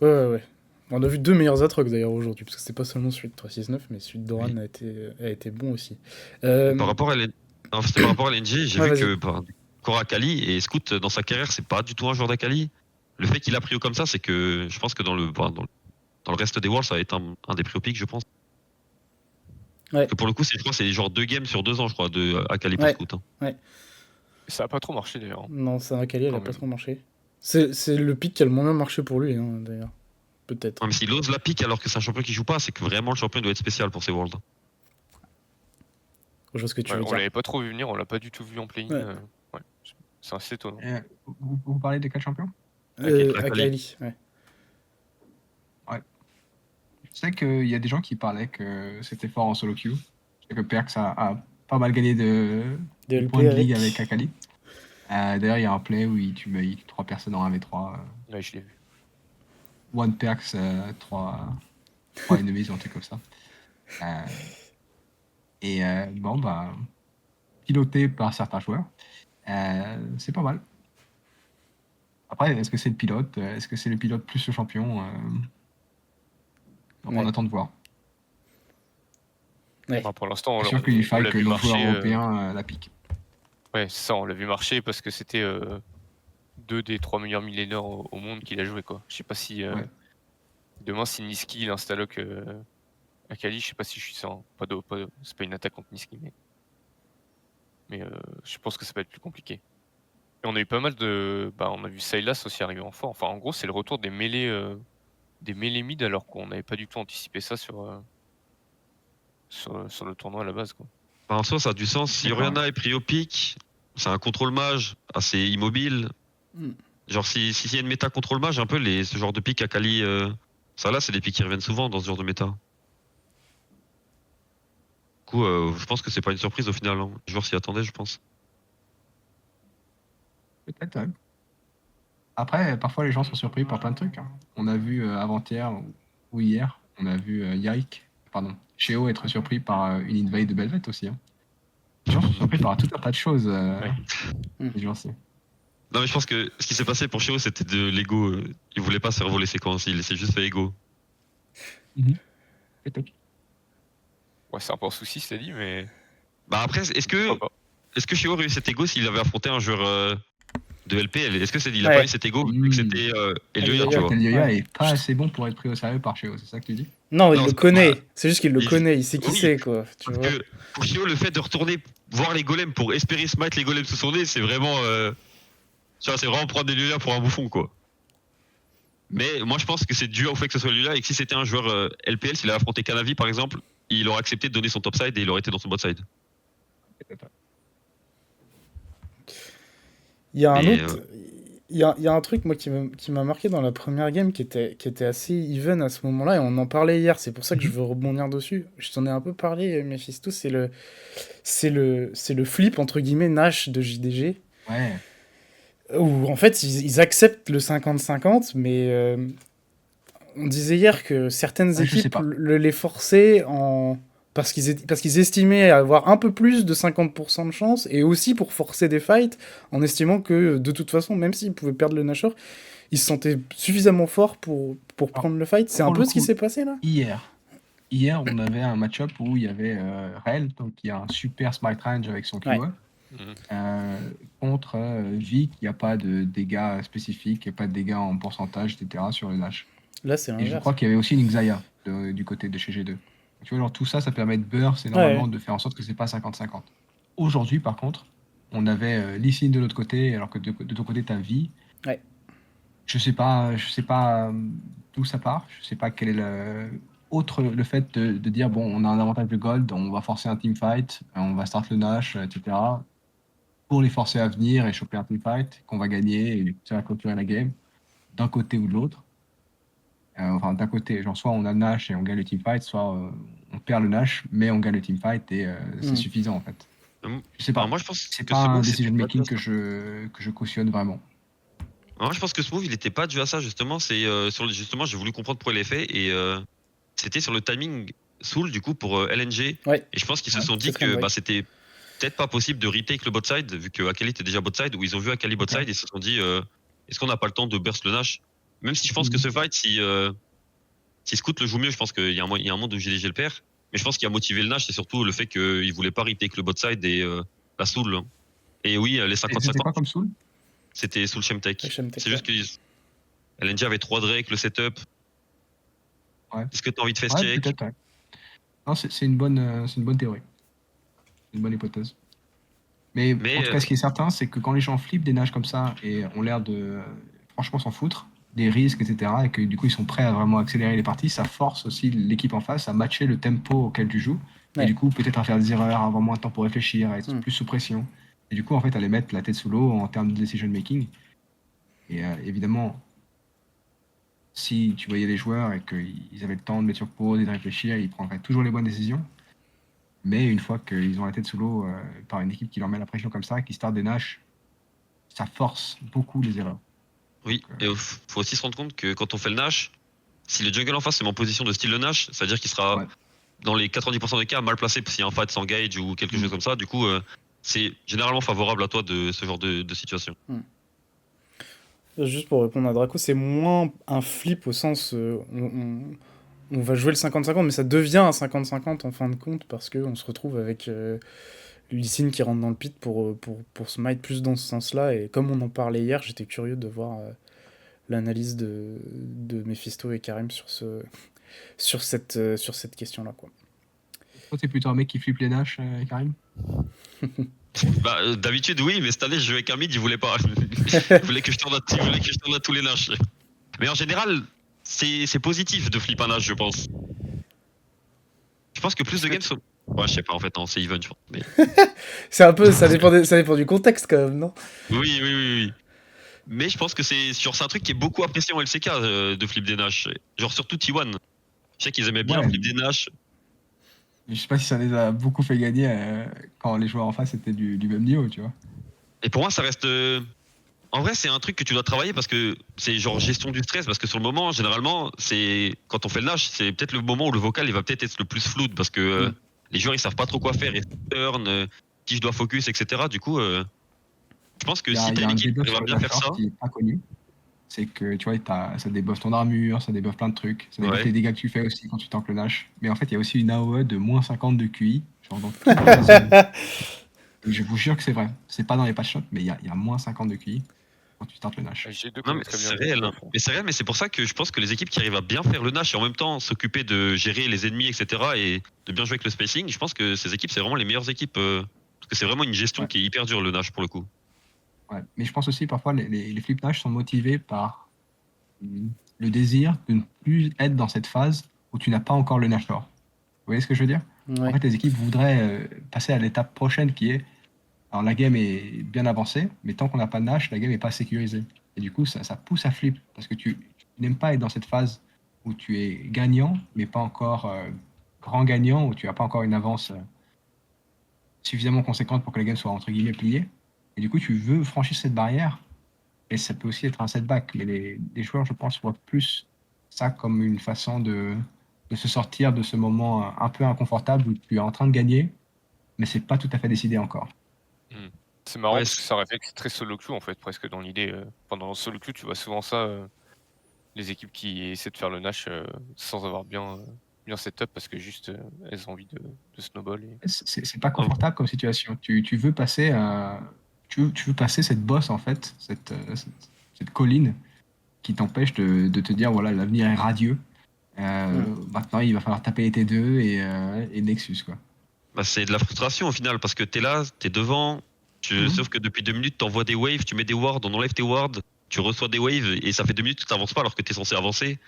Ouais. On a vu deux meilleurs Atrox d'ailleurs aujourd'hui, parce que c'était pas seulement celui de 369, mais celui de Doran Oui. a été bon aussi. Par rapport à c'était par rapport à l'NG, j'ai Ouais, vu vas-y. que Cora Akali et Scout dans sa carrière, c'est pas du tout un joueur d'Akali. Le fait qu'il a pris comme ça, c'est que je pense que dans le reste des Worlds, ça va être un des prix au pic, je pense. Ouais. Que pour le coup, je crois que c'est genre 2 games sur 2 ans, je crois, de Akali pour Ouais. Scout. Hein. Ça a pas trop marché d'ailleurs. Non, c'est un Kali, elle a Quand pas même. trop marché. C'est le pic qui a le moins bien marché pour lui, hein, d'ailleurs. Peut-être. Même s'il ose la pique alors que c'est un champion qui joue pas, c'est que vraiment le champion doit être spécial pour ces Worlds. Je vois ce que tu Ouais, veux on dire. l'avait pas trop vu venir, on l'a pas du tout vu en play-in. Ouais. Ouais. C'est assez étonnant. Vous parlez de quel champion? Akali, ouais. Je sais qu'il y a des gens qui parlaient que c'était fort en solo queue. Je sais que Perks a pas mal gagné de DLP points de ligue avec Akali. D'ailleurs, il y a un play où il tue 3 personnes en 1v3. Ouais, je l'ai vu. One Perks, 3 ennemis ou un truc comme ça. Bon, bah, piloté par certains joueurs, c'est pas mal. Après, est-ce que c'est le pilote? Est-ce que c'est le pilote plus le champion? Ouais. On attend de voir. Ouais. Enfin, pour l'instant, C'est sûr qu'il faille que nos joueurs européens la piquent. Ouais, c'est ça, on l'a vu marcher parce que c'était 2 des 3 meilleurs millénaires au monde qu'il a joué, quoi. Je sais pas si demain, si Niski il instaloque Akali, je sais pas si je suis ça. Hein. C'est pas une attaque contre Niski, mais je pense que ça va être plus compliqué. Et on a eu pas mal de. Bah, on a vu Sylas aussi arriver en fort. Enfin, en gros, c'est le retour des mêlées mid alors qu'on n'avait pas du tout anticipé ça sur le tournoi à la base, quoi. Enfin, en soi, ça a du sens. Si Oriana est pris au pic, c'est un contrôle mage assez immobile. Genre, s'il y a une méta contrôle mage, un peu ce genre de pic Akali, ça là, c'est des pics qui reviennent souvent dans ce genre de méta. Du coup, je pense que c'est pas une surprise au final. Hein. Les joueurs s'y attendaient, je pense. Peut-être, ouais. Après, parfois les gens sont surpris par plein de trucs. Hein. On a vu avant-hier ou hier, on a vu Sheo être surpris par une invade de Belvet aussi. Hein. Les gens sont surpris par tout un tas de choses. Les gens aussi. Non, mais je pense que ce qui s'est passé pour Sheo, c'était de l'ego. Il voulait pas se faire voler séquence, il s'est juste fait ego. Peut-être. Ouais, c'est un peu un souci, c'est dit, mais. Bah après, Pourquoi pas. est-ce que Sheo aurait eu cet ego s'il avait affronté un joueur de LPL? Est-ce que il a Ouais. pas eu cet ego vu que c'était Elioya, tu Elioya. vois? Elioya Ouais. est pas assez bon pour être pris au sérieux par Sheo, c'est ça que tu dis? Non, il Non, le c'est connaît. pas- C'est juste qu'il le il- connaît. Il sait qui oui. c'est, quoi. Tu Parce vois. que pour Sheo, le fait de retourner voir les golems pour espérer smite les golems sous son nez, c'est vraiment. Tu vois, c'est vraiment prendre Elioya pour un bouffon, quoi. Mais moi, je pense que c'est dû au fait que ce soit Elioya et que si c'était un joueur LPL, s'il avait affronté Canavi par exemple, il aurait accepté de donner son topside et il aurait été dans son botside. Il y a un Mais, autre. Il y a un truc, moi, qui m'a marqué dans la première game qui était assez even à ce moment-là, et on en parlait hier, c'est pour ça que je veux rebondir dessus. Je t'en ai un peu parlé, Mephisto, c'est le flip, entre guillemets, Nash de JDG, Ouais. où en fait, ils acceptent le 50-50, mais on disait hier que certaines Ouais, je sais équipes pas. les forçaient parce qu'ils estimaient avoir un peu plus de 50% de chance, et aussi pour forcer des fights, en estimant que de toute façon, même s'ils pouvaient perdre le Nashor, ils se sentaient suffisamment forts pour prendre le fight. C'est un pour peu le ce qui coup, s'est passé là. Hier, on avait un match-up où il y avait Rel, donc qui a un super smite range avec son Ouais. keyword, contre Vi, qui n'a pas de dégâts spécifiques, qui n'a pas de dégâts en pourcentage, etc. sur le Nash. Là, c'est Et je l'inverse. crois qu'il y avait aussi une Xayah du côté de chez G2. Tu vois, genre tout ça, ça permet de burst et normalement de faire en sorte que c'est pas 50-50. Aujourd'hui, par contre, on avait Lee Sin de l'autre côté, alors que de ton côté, t'as Vi. Ouais. Je sais pas d'où ça part. Je sais pas quel est le fait de dire bon, on a un avantage de gold, on va forcer un teamfight, on va start le Nash, etc. Pour les forcer à venir et choper un teamfight qu'on va gagner et ça va clôturer la game d'un côté ou de l'autre. Enfin, d'un côté, genre soit on a le Nash et on gagne le teamfight, soit on perd le Nash mais on gagne le teamfight et c'est suffisant en fait. Je sais pas. Alors moi, je pense C'est que pas ce un move, decision c'était pas making dû à ça. que je cautionne vraiment. Moi, je pense que ce move, il était pas dû à ça, justement. C'est justement, j'ai voulu comprendre pourquoi il est fait et c'était sur le timing Soul, du coup, pour LNG. Ouais. Et je pense qu'ils se Ouais, sont dit c'est très que vrai. c'était peut-être pas possible de retake le bot side, vu que Akali était déjà bot side, ou ils ont vu Akali bot side et ils se sont dit est-ce qu'on n'a pas le temps de burst le Nash? Même si je pense que ce fight, si Scout le joue mieux, je pense qu'il y a un monde où GDG le perd. Mais je pense qu'il a motivé le Nash, c'est surtout le fait qu'il voulait pas retake le bot side et la Soul. Hein. Et oui, les C'était 50-50, quoi comme Soul? c'était Soul Shemtech. Shemtech, C'est juste que LNG avait 3 Drake, le setup. Ouais. Est-ce que tu as envie de face Ouais, check? peut-être, ouais. Non, c'est une bonne théorie. C'est une bonne hypothèse. Mais en tout cas, ce qui est certain, c'est que quand les gens flippent des nages comme ça et ont l'air de franchement s'en foutre des risques, etc., et que du coup ils sont prêts à vraiment accélérer les parties, ça force aussi l'équipe en face à matcher le tempo auquel tu joues, Ouais. et du coup peut-être à faire des erreurs, à avoir moins de temps pour réfléchir, à être plus sous pression, et du coup en fait à les mettre la tête sous l'eau en termes de decision making. Et évidemment, si tu voyais les joueurs et qu'ils avaient le temps de mettre sur pause et de réfléchir, ils prendraient toujours les bonnes décisions. Mais une fois qu'ils ont la tête sous l'eau par une équipe qui leur met la pression comme ça, qui start des Nash, ça force beaucoup les erreurs. Oui, et faut aussi se rendre compte que quand on fait le Nash, si le jungle en face est en position de style le Nash, ça veut dire qu'il sera dans les 90% des cas mal placé s'il y a un fight s'engage ou quelque chose comme ça. Du coup, c'est généralement favorable à toi de ce genre de situation. Juste pour répondre à Draco, c'est moins un flip au sens on va jouer le 50-50, mais ça devient un 50-50 en fin de compte parce qu'on se retrouve avec Lee Sin qui rentre dans le pit pour smite plus dans ce sens-là. Et comme on en parlait hier, j'étais curieux de voir l'analyse de Mephisto et Karim sur cette question-là, quoi. Toi, t'es plutôt un mec qui flippe les Nash, Karim? Bah, d'habitude, oui, mais cette année, je jouais avec un mid, il voulait pas. Il voulait que je tourne à tous les Nash. Mais en général, c'est positif de flip un Nash, je pense. Je pense que plus de games sont. Ouais, je sais pas, en fait, c'est even, je pense. Mais... c'est un peu, ça dépend du contexte quand même, non? Oui. Mais je pense que c'est un truc qui est beaucoup apprécié en LCK de flip des Nash. Genre surtout T1. Je sais qu'ils aimaient bien flip des Nash. Je sais pas si ça les a beaucoup fait gagner quand les joueurs en face étaient du même niveau, tu vois. Et pour moi, ça reste. En vrai, c'est un truc que tu dois travailler parce que c'est genre gestion du stress. Parce que sur le moment, généralement, c'est quand on fait le Nash, c'est peut-être le moment où le vocal il va peut-être être le plus flou parce que les joueurs ils savent pas trop quoi faire, ils turn, qui je dois focus, etc. Du coup, Je pense que Il y si a, il y t'as a une un équipe debuff qui va sur le bien faire Nashor ça, qui est pas connu. C'est que tu vois, ça débuffe ton armure, ça débuffe plein de trucs. Ça débuffe ouais. les dégâts que tu fais aussi quand tu tankes le Nash. Mais en fait, il y a aussi une AOE de moins 50 de QI, genre dans toutes les zones. Et je vous jure que c'est vrai. C'est pas dans les patch notes, mais il y a moins 50 de QI quand tu tankes le Nash. G2 Non, connaît mais très bien c'est le réel. Hein. debuff, hein. Mais c'est réel, mais c'est pour ça que je pense que les équipes qui arrivent à bien faire le Nash et en même temps s'occuper de gérer les ennemis, etc. et de bien jouer avec le spacing, je pense que ces équipes, c'est vraiment les meilleures équipes. Parce que c'est vraiment une gestion Ouais. qui est hyper dure, le Nash, pour le coup. Ouais. Mais je pense aussi parfois les flip Nash sont motivés par le désir de ne plus être dans cette phase où tu n'as pas encore le Nashor. Vous voyez ce que je veux dire? En Ouais. fait, les équipes voudraient passer à l'étape prochaine qui est. Alors la game est bien avancée, mais tant qu'on n'a pas de Nash, la game n'est pas sécurisée. Et du coup, ça pousse à flip, parce que tu n'aimes pas être dans cette phase où tu es gagnant, mais pas encore grand gagnant, où tu n'as pas encore une avance suffisamment conséquente pour que la game soit entre guillemets pliée. Et du coup, tu veux franchir cette barrière, et ça peut aussi être un setback. Mais les joueurs, je pense, voient plus ça comme une façon de se sortir de ce moment un peu inconfortable où tu es en train de gagner, mais c'est pas tout à fait décidé encore. C'est marrant Ouais, parce que c'est un réflexe très solo queue en fait, presque dans l'idée. Pendant solo queue, tu vois souvent ça, les équipes qui essaient de faire le Nash sans avoir bien setup parce que juste elles ont envie de snowball. Et... C'est pas confortable comme situation. Tu veux passer tu veux passer cette bosse en fait, cette colline qui t'empêche de te dire voilà, l'avenir est radieux. Maintenant il va falloir taper les T2 et Nexus quoi. bah, c'est de la frustration au final, parce que t'es là, t'es devant, sauf que depuis 2 minutes, t'envoies des waves, tu mets des wards, on enlève tes wards, tu reçois des waves, et ça fait 2 minutes que t'avances pas alors que t'es censé avancer.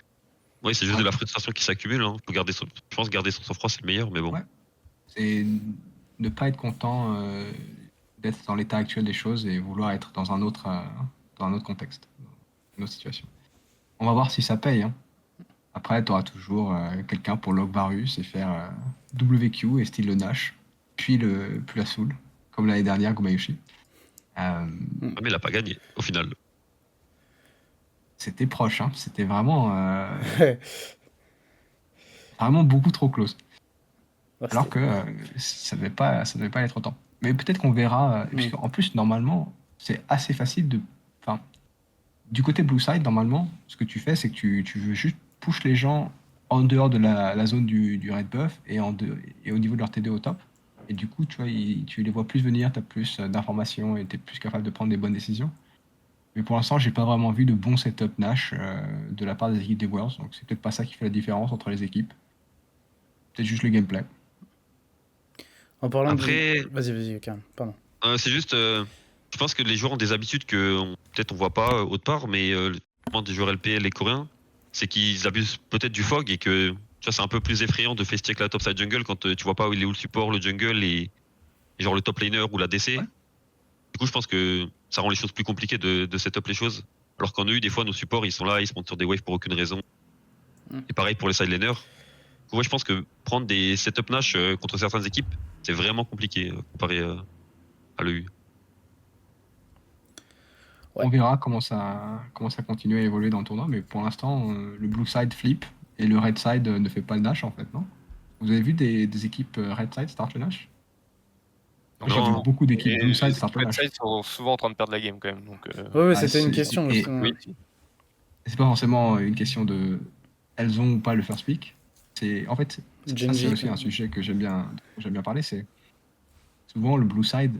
Oui, c'est juste de la frustration qui s'accumule. Hein. Je pense garder son sang-froid, c'est le meilleur, mais bon. Ouais. C'est ne pas être content d'être dans l'état actuel des choses et vouloir être dans un autre contexte, dans une autre situation. On va voir si ça paye. Hein. Après, tu auras toujours quelqu'un pour log Varus et faire WQ et style le Nash, puis la Soul, comme l'année dernière, Gumayushi. Ah, mais il a pas gagné, au final. C'était proche, hein. C'était vraiment, vraiment beaucoup trop close. Alors que ça devait pas être autant. Mais peut-être qu'on verra, puisqu'en plus, normalement, c'est assez facile de. Enfin, du côté Blue Side, normalement, ce que tu fais, c'est que tu veux juste push les gens en dehors de la zone du red buff et au niveau de leur TD au top. Et du coup, tu vois, tu les vois plus venir, tu as plus d'informations et tu es plus capable de prendre des bonnes décisions. Mais pour l'instant, j'ai pas vraiment vu de bon setup Nash de la part des équipes des Worlds. Donc c'est peut-être pas ça qui fait la différence entre les équipes. Peut-être juste le gameplay. En parlant Après, Vas-y, Karim, pardon. c'est juste, je pense que les joueurs ont des habitudes que peut-être on voit pas autre part, mais des joueurs LPL et coréens, c'est qu'ils abusent peut-être du fog et que tu vois, c'est un peu plus effrayant de face check la topside jungle quand tu vois pas où il est où le support, le jungle et genre le top laner ou la DC. Ouais. Du coup, je pense que ça rend les choses plus compliquées de setup les choses. Alors qu'en EU, des fois, nos supports, ils sont là, ils se montent sur des waves pour aucune raison. Et pareil pour les side laners. Du coup, ouais, je pense que prendre des setup Nash contre certaines équipes, c'est vraiment compliqué comparé à l'EU. Ouais. On verra comment ça continue à évoluer dans le tournoi, mais pour l'instant, le blue side flip et le red side ne fait pas le Nash en fait, non? Vous avez vu des équipes red side start le Nash? Non, J'ai vu beaucoup d'équipes Et blue side les start le équipes Nash. Red Side sont souvent en train de perdre la game quand même. Donc, Ouais, Ah, c'était une question et- justement. oui. C'est pas forcément une question de elles ont ou pas le first pick. C'est en fait ça c'est Genji, aussi un sujet que j'aime bien parler, c'est souvent le blue side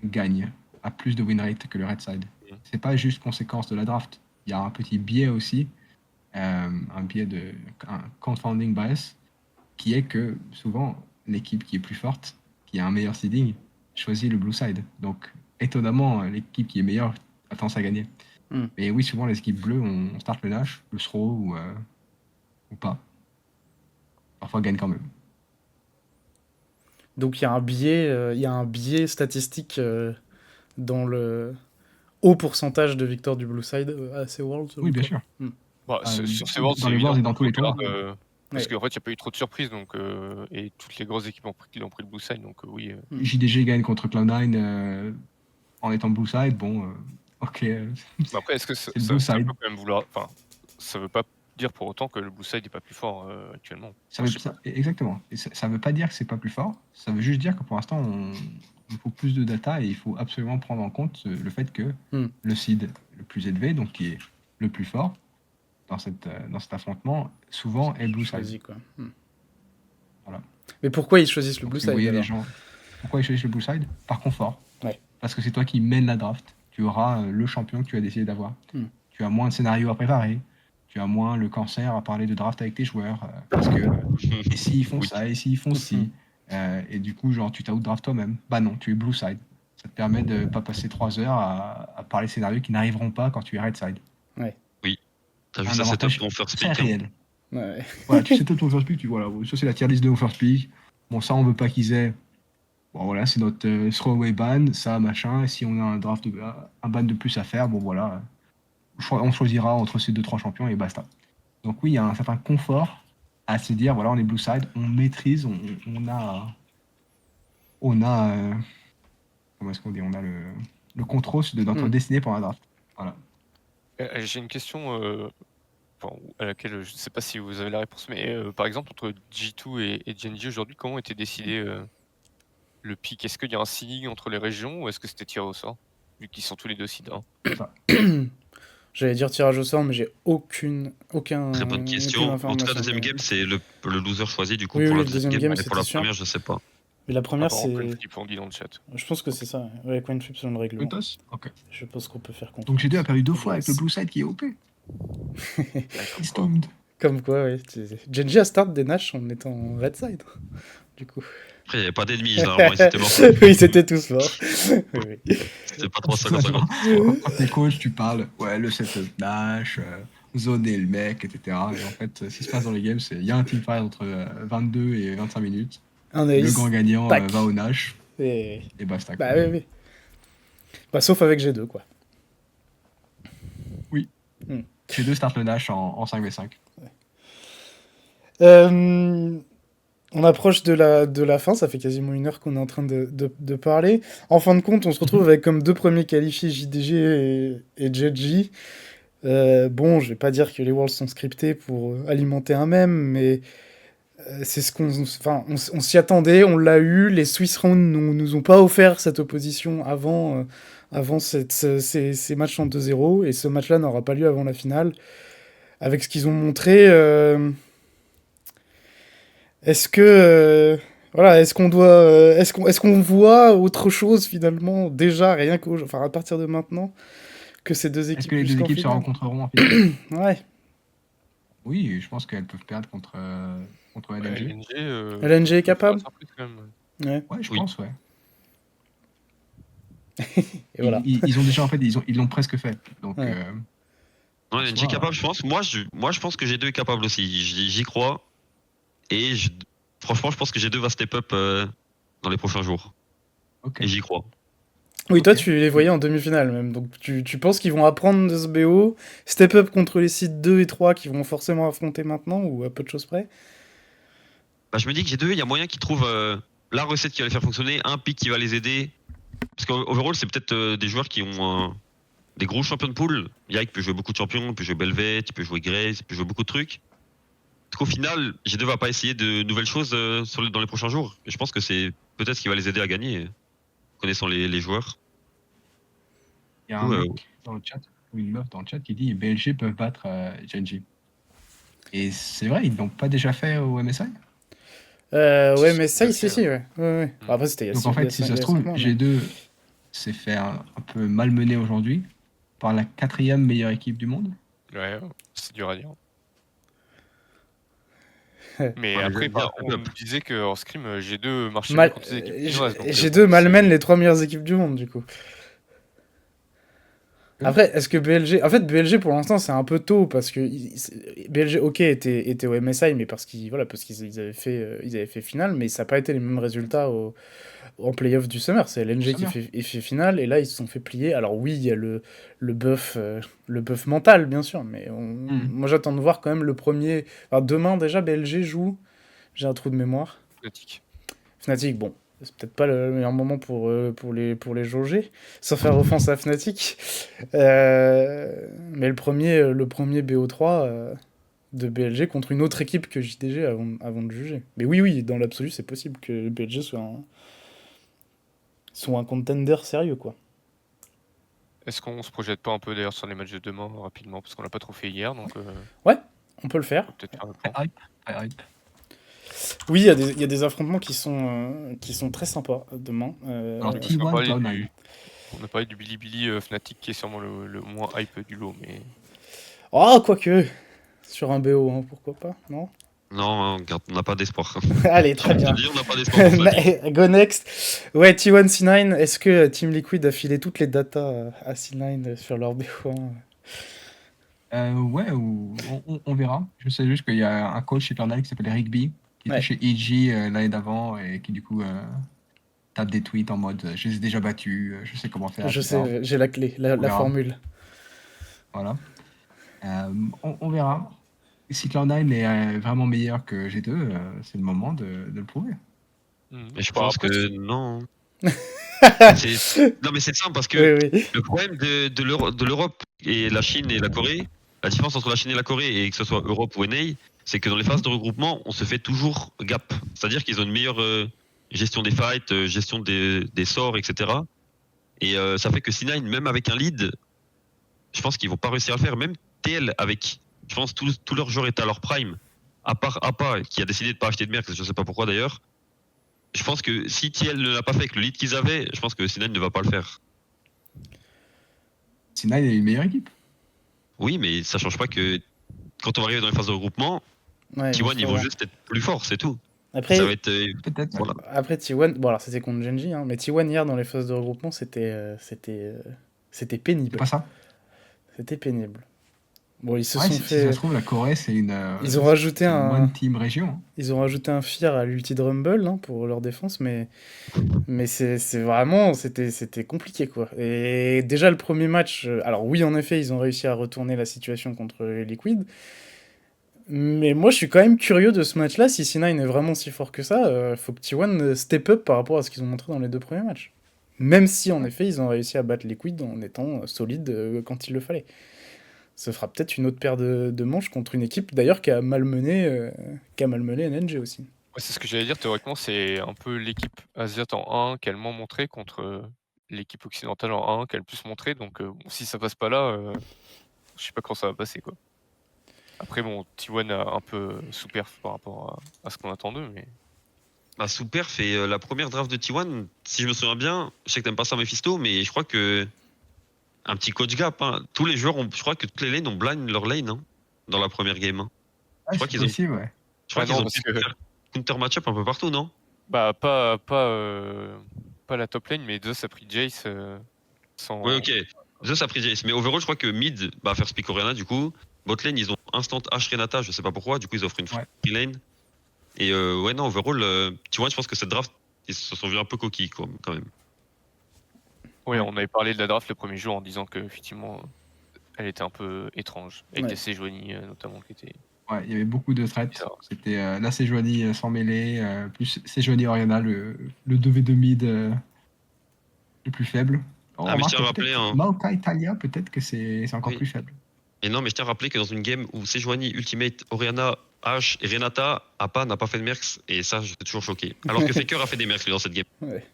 gagne à plus de win rate que le red side. C'est pas juste conséquence de la draft. Il y a un petit biais aussi, un biais un confounding bias, qui est que souvent l'équipe qui est plus forte, qui a un meilleur seeding, choisit le blue side. Donc étonnamment, l'équipe qui est meilleure a tendance à gagner. Mais oui, souvent les équipes bleues, on start le Nash, le throw ou pas. Parfois gagne quand même. Donc il y a un biais statistique dans le haut pourcentage de victoires du Blue Side à ces Worlds. Oui, bien sûr. Sur ces Worlds, dans c'est les Worlds évident et dans tous les qu'on tournois. regarde, parce Ouais. qu'en fait, il n'y a pas eu trop de surprises. Donc, et toutes les grosses équipes ont pris le blue side. Donc, oui. JDG gagne contre Cloud9 en étant blue side. Bon, ok. Mais après, est-ce que c'est le blue ça side. peut quand même vouloir. Enfin, ça veut pas dire pour autant que le blue side n'est pas plus fort actuellement. Exactement. Et ça veut pas dire que c'est pas plus fort. Ça veut juste dire que pour l'instant, Il faut plus de data et il faut absolument prendre en compte le fait que Hmm. le seed le plus élevé, donc qui est le plus fort dans cet affrontement, souvent est blue side. Choisi, quoi. Voilà. Mais pourquoi ils choisissent le Donc, blue si vous side voyez les alors gens, pourquoi ils choisissent le blue side? Par confort. Ouais. Parce que c'est toi qui mènes la draft. Tu auras le champion que tu as décidé d'avoir. Hmm. Tu as moins de scénarios à préparer. Tu as moins le cancer à parler de draft avec tes joueurs. Parce que et s'ils font Oui. ça, et s'ils font ci. Et du coup, genre, tu t'out-draft toi-même. Bah non, tu es blue side. Ça te permet de pas passer 3 heures à parler scénarios qui n'arriveront pas quand tu es red side. T'as Un juste à setup avantage ton first très pick. Hein. réel. Ouais. Voilà, tu setup ton first pick, voilà, ça c'est la tier list de nos first pick. Bon, ça on veut pas qu'ils aient. Bon voilà, c'est notre throwaway ban, ça machin. Et si on a un ban de plus à faire, bon voilà, on choisira entre ces 2-3 champions et basta. Donc oui, il y a un certain confort à se dire, voilà, on est blue side, on maîtrise, on a, comment est-ce qu'on dit, on a le contrôle de notre destinée pour la draft. Voilà. J'ai une question à laquelle je ne sais pas si vous avez la réponse, mais par exemple, entre G2 et Gen.G aujourd'hui, comment était décidé le pick? Est-ce qu'il y a un seeding entre les régions ou est-ce que c'était tiré au sort? Vu qu'ils sont tous les deux seed 1. J'allais dire tirage au sort, mais j'ai aucun Très bonne question. En tout cas, information. deuxième game, c'est le loser choisi du coup Oui, pour oui, la le deuxième deuxième game. game, Mais pour la c'était sûr. première, je sais pas. Mais la première, c'est. Coinflip, on dit dans le chat. Je pense que c'est ça. Ouais, coinflip selon le règlement. Toss Ok. Je pense qu'on peut faire confiance. Donc G2 a perdu 2 fois avec le blue side qui est OP. Comme quoi. Comme quoi, ouais. Gen.G a start des Nash en étant red side. Du coup. Après, il n'y avait pas d'ennemis, généralement, ils étaient morts. Oui, ils étaient tous morts. Oui, oui. C'était pas 350. Quand t'es coach, tu parles, ouais, le setup Nash, zoner le mec, etc. Et en fait, ce qui se passe dans les games, c'est il y a un teamfight entre 22 et 25 minutes. Un Le ace. grand gagnant Tac. va au Nash Et... et basta. Bah oui, oui. Bah, sauf avec G2, quoi. G2 start le Nash en 5v5. On approche de la fin, ça fait quasiment 1 heure qu'on est en train de parler. En fin de compte, on se retrouve avec comme 2 premiers qualifiés JDG et Gen.G. Bon, je vais pas dire que les Worlds sont scriptés pour alimenter un mème, mais c'est ce qu'on... Enfin, on s'y attendait, on l'a eu. Les Swiss Round nous ont pas offert cette opposition avant ces matchs en 2-0, et ce match-là n'aura pas lieu avant la finale. Avec ce qu'ils ont montré... Est-ce que voilà, est-ce qu'on voit autre chose finalement déjà rien à partir de maintenant que ces deux Est-ce équipes que les deux jusqu'en équipes se finale rencontreront en finale? Ouais. Oui, je pense qu'elles peuvent perdre contre LNG. LNG est capable. Ouais, je Oui. pense, ouais. Et voilà. Ils ont déjà, en fait, ils l'ont presque fait. Donc, Ouais. Non, LNG est capable, je pense. Moi, je pense que G2 est capable aussi. J'y crois. Et franchement, je pense que G2 va step up dans les prochains jours. ok. Et j'y crois. Oui, toi Ok. tu les voyais en demi-finale même. Donc tu penses qu'ils vont apprendre de ce BO, step up contre les sites 2 et 3 qui vont forcément affronter maintenant ou à peu de choses près? Bah, je me dis que G2, il y a moyen qu'ils trouvent la recette qui va les faire fonctionner, un pick qui va les aider. Parce qu'overall, c'est peut-être des joueurs qui ont des gros champions de pool. Yike peut jouer beaucoup de champions, il peut jouer Belvet, il peut jouer Grace, il peut jouer beaucoup de trucs. Parce qu'au final, G2 va pas essayer de nouvelles choses dans les prochains jours. Et je pense que c'est peut-être ce qui va les aider à gagner, connaissant les joueurs. Il y a un mec dans le chat, ou une meuf dans le chat qui dit BLG peuvent battre Gen.G. Et c'est vrai, ils l'ont pas déjà fait au MSI? Ouais, mais ça, si, ouais. Après, c'était il y a Donc six- en il y a fait, si cinq- ça il y se a trouve, 5 mois, mais- G2 s'est fait un peu malmener aujourd'hui par la 4e meilleure équipe du monde. Ouais, c'est dur à dire. Ouais, Mais Ouais, après, j'aime bien, on nous disait qu'en scrim, G2 marchait Mal- mieux contre les équipes chinoises. donc, G2 bon, malmène c'est- les 3 meilleures équipes du monde, du coup. Après, est-ce que BLG... En fait, BLG, pour l'instant, c'est un peu tôt, parce que BLG, ok, était au MSI, mais parce qu'ils avaient fait finale, mais ça n'a pas été les mêmes résultats en playoff du Summer. C'est LNG qui fait finale, et là, ils se sont fait plier. Alors oui, il y a le buff mental, bien sûr, mais moi, j'attends de voir quand même le premier... Alors, demain, déjà, BLG joue... J'ai un trou de mémoire. Fnatic, bon, c'est peut-être pas le meilleur moment pour les jauger, sans faire offense à Fnatic. Mais le premier BO3 de BLG contre une autre équipe que JDG avant de juger. Mais oui, dans l'absolu, c'est possible que BLG soit sont un contender sérieux, quoi. Est-ce qu'on se projette pas un peu d'ailleurs sur les matchs de demain rapidement parce qu'on l'a pas trop fait hier, donc On peut le faire. peut-être faire le plan. Très hype, très hype. Oui, il y a des affrontements qui sont très sympas demain. Alors, Parce qu'on T1 parlait Cloud9. on a parlé du Bilibili Fnatic qui est sûrement le moins hype du lot, mais Oh, quoique, sur un BO, hein, pourquoi pas, non? Non, on n'a pas d'espoir. Allez, très Je bien. te dis, on n'a pas d'espoir pour ça. Go next. Ouais, T1 C9, est-ce que Team Liquid a filé toutes les datas à C9 sur leur BO1? Ouais, on verra. Je sais juste qu'il y a un coach chez Cloud9 qui s'appelle Rigby, qui Ouais. était chez EG l'année d'avant et qui du coup tape des tweets en mode je les ai déjà battus, je sais comment faire. Je etc. sais, j'ai la clé, la verra. formule. Voilà. On verra. Si Cloud9 est vraiment meilleur que G2, c'est le moment de le prouver. Mais je Bah, pense après, que non. Non, mais c'est simple parce que Oui, oui. le problème de l'Europe et la Chine et la Corée, la différence entre la Chine et la Corée, et que ce soit Europe ou NA, c'est que dans les phases de regroupement, on se fait toujours gap. C'est-à-dire qu'ils ont une meilleure gestion des fights, gestion des sorts, etc. Et ça fait que C9, même avec un lead, je pense qu'ils vont pas réussir à le faire. Même TL, avec, je pense, tout leur joueur est à leur prime, à part APA, qui a décidé de pas acheter de Mercs, je sais pas pourquoi d'ailleurs. Je pense que si TL ne l'a pas fait avec le lead qu'ils avaient, je pense que C9 ne va pas le faire. C9 est une meilleure équipe. Oui, mais ça change pas que quand on va arriver dans les phases de regroupement, Ouais, T1 ils vont voilà. juste être plus forts, c'est tout. Après, Ça va être. Peut-être. Voilà. après T1, bon alors c'était contre Genji, hein, mais T1 hier dans les phases de regroupement c'était pénible. C'est pas ça. C'était pénible. Bon, ils se Ouais, sont si fait. ça se trouve, la Corée, c'est une. Ils ont rajouté c'est une un. bonne team région. Ils ont rajouté un Fear à l'ulti de Rumble hein, pour leur défense, mais c'est vraiment c'était compliqué quoi. Et déjà le premier match, alors oui en effet ils ont réussi à retourner la situation contre les Liquid, mais moi je suis quand même curieux de ce match-là. Si C9 est vraiment si fort que ça, faut que T1 step up par rapport à ce qu'ils ont montré dans les deux premiers matchs. Même si en effet ils ont réussi à battre Liquid en étant solides quand il le fallait. Ce fera peut-être une autre paire de manches contre une équipe d'ailleurs qui a malmené NNG aussi. Ouais, c'est ce que j'allais dire. Théoriquement, c'est un peu l'équipe asiate en 1 qui a le moins montré contre l'équipe occidentale en 1 qui a le plus montré. Donc, bon, si ça passe pas là, je sais pas quand ça va passer, quoi. Après, bon, T1 a un peu sous-perf par rapport à ce qu'on attend d'eux, mais Bah, sous perf et la première draft de T1, si je me souviens bien, je sais que t'aimes pas ça Mephisto, mais je crois que un petit coach gap, hein. Tous les joueurs, je crois que toutes les lanes ont blind leur lane hein, dans la première game. Hein. Ouais, crois c'est qu'ils ont- possible, ouais. Je crois Ah qu'ils non, ont parce pu que- faire counter match-up un peu partout, non? bah, pas la top lane, mais Zeus a pris Jace sans. Oui, ok. Zeus a pris Jace, mais overall, je crois que mid va faire Speak Oriana du coup. Bot lane, ils ont instant H Renata, je sais pas pourquoi, du coup ils offrent une free Ouais. lane. Et ouais, non, overall, tu vois, je pense que cette draft, ils se sont vus un peu coquilles quand même. Oui, on avait parlé de la draft le premier jour en disant que effectivement, elle était un peu étrange, avec Ouais. des Sejuani notamment qui étaient. Ouais, il y avait beaucoup de threats. Bizarre. C'était la Sejuani sans mêlée, plus Sejuani Oriana, le 2v2 mid le plus faible. On Ah, mais je remarque tiens à que rappeler, peut-être hein. Maokai Italia, peut-être que c'est encore Oui. plus faible. Et non, mais je tiens à rappeler que dans une game où Sejuani, Ultimate, Oriana, H et Renata, Appa n'a pas fait de mercs, et ça, j'étais toujours choqué. Alors que Faker a fait des mercs lui, dans cette game. Ouais.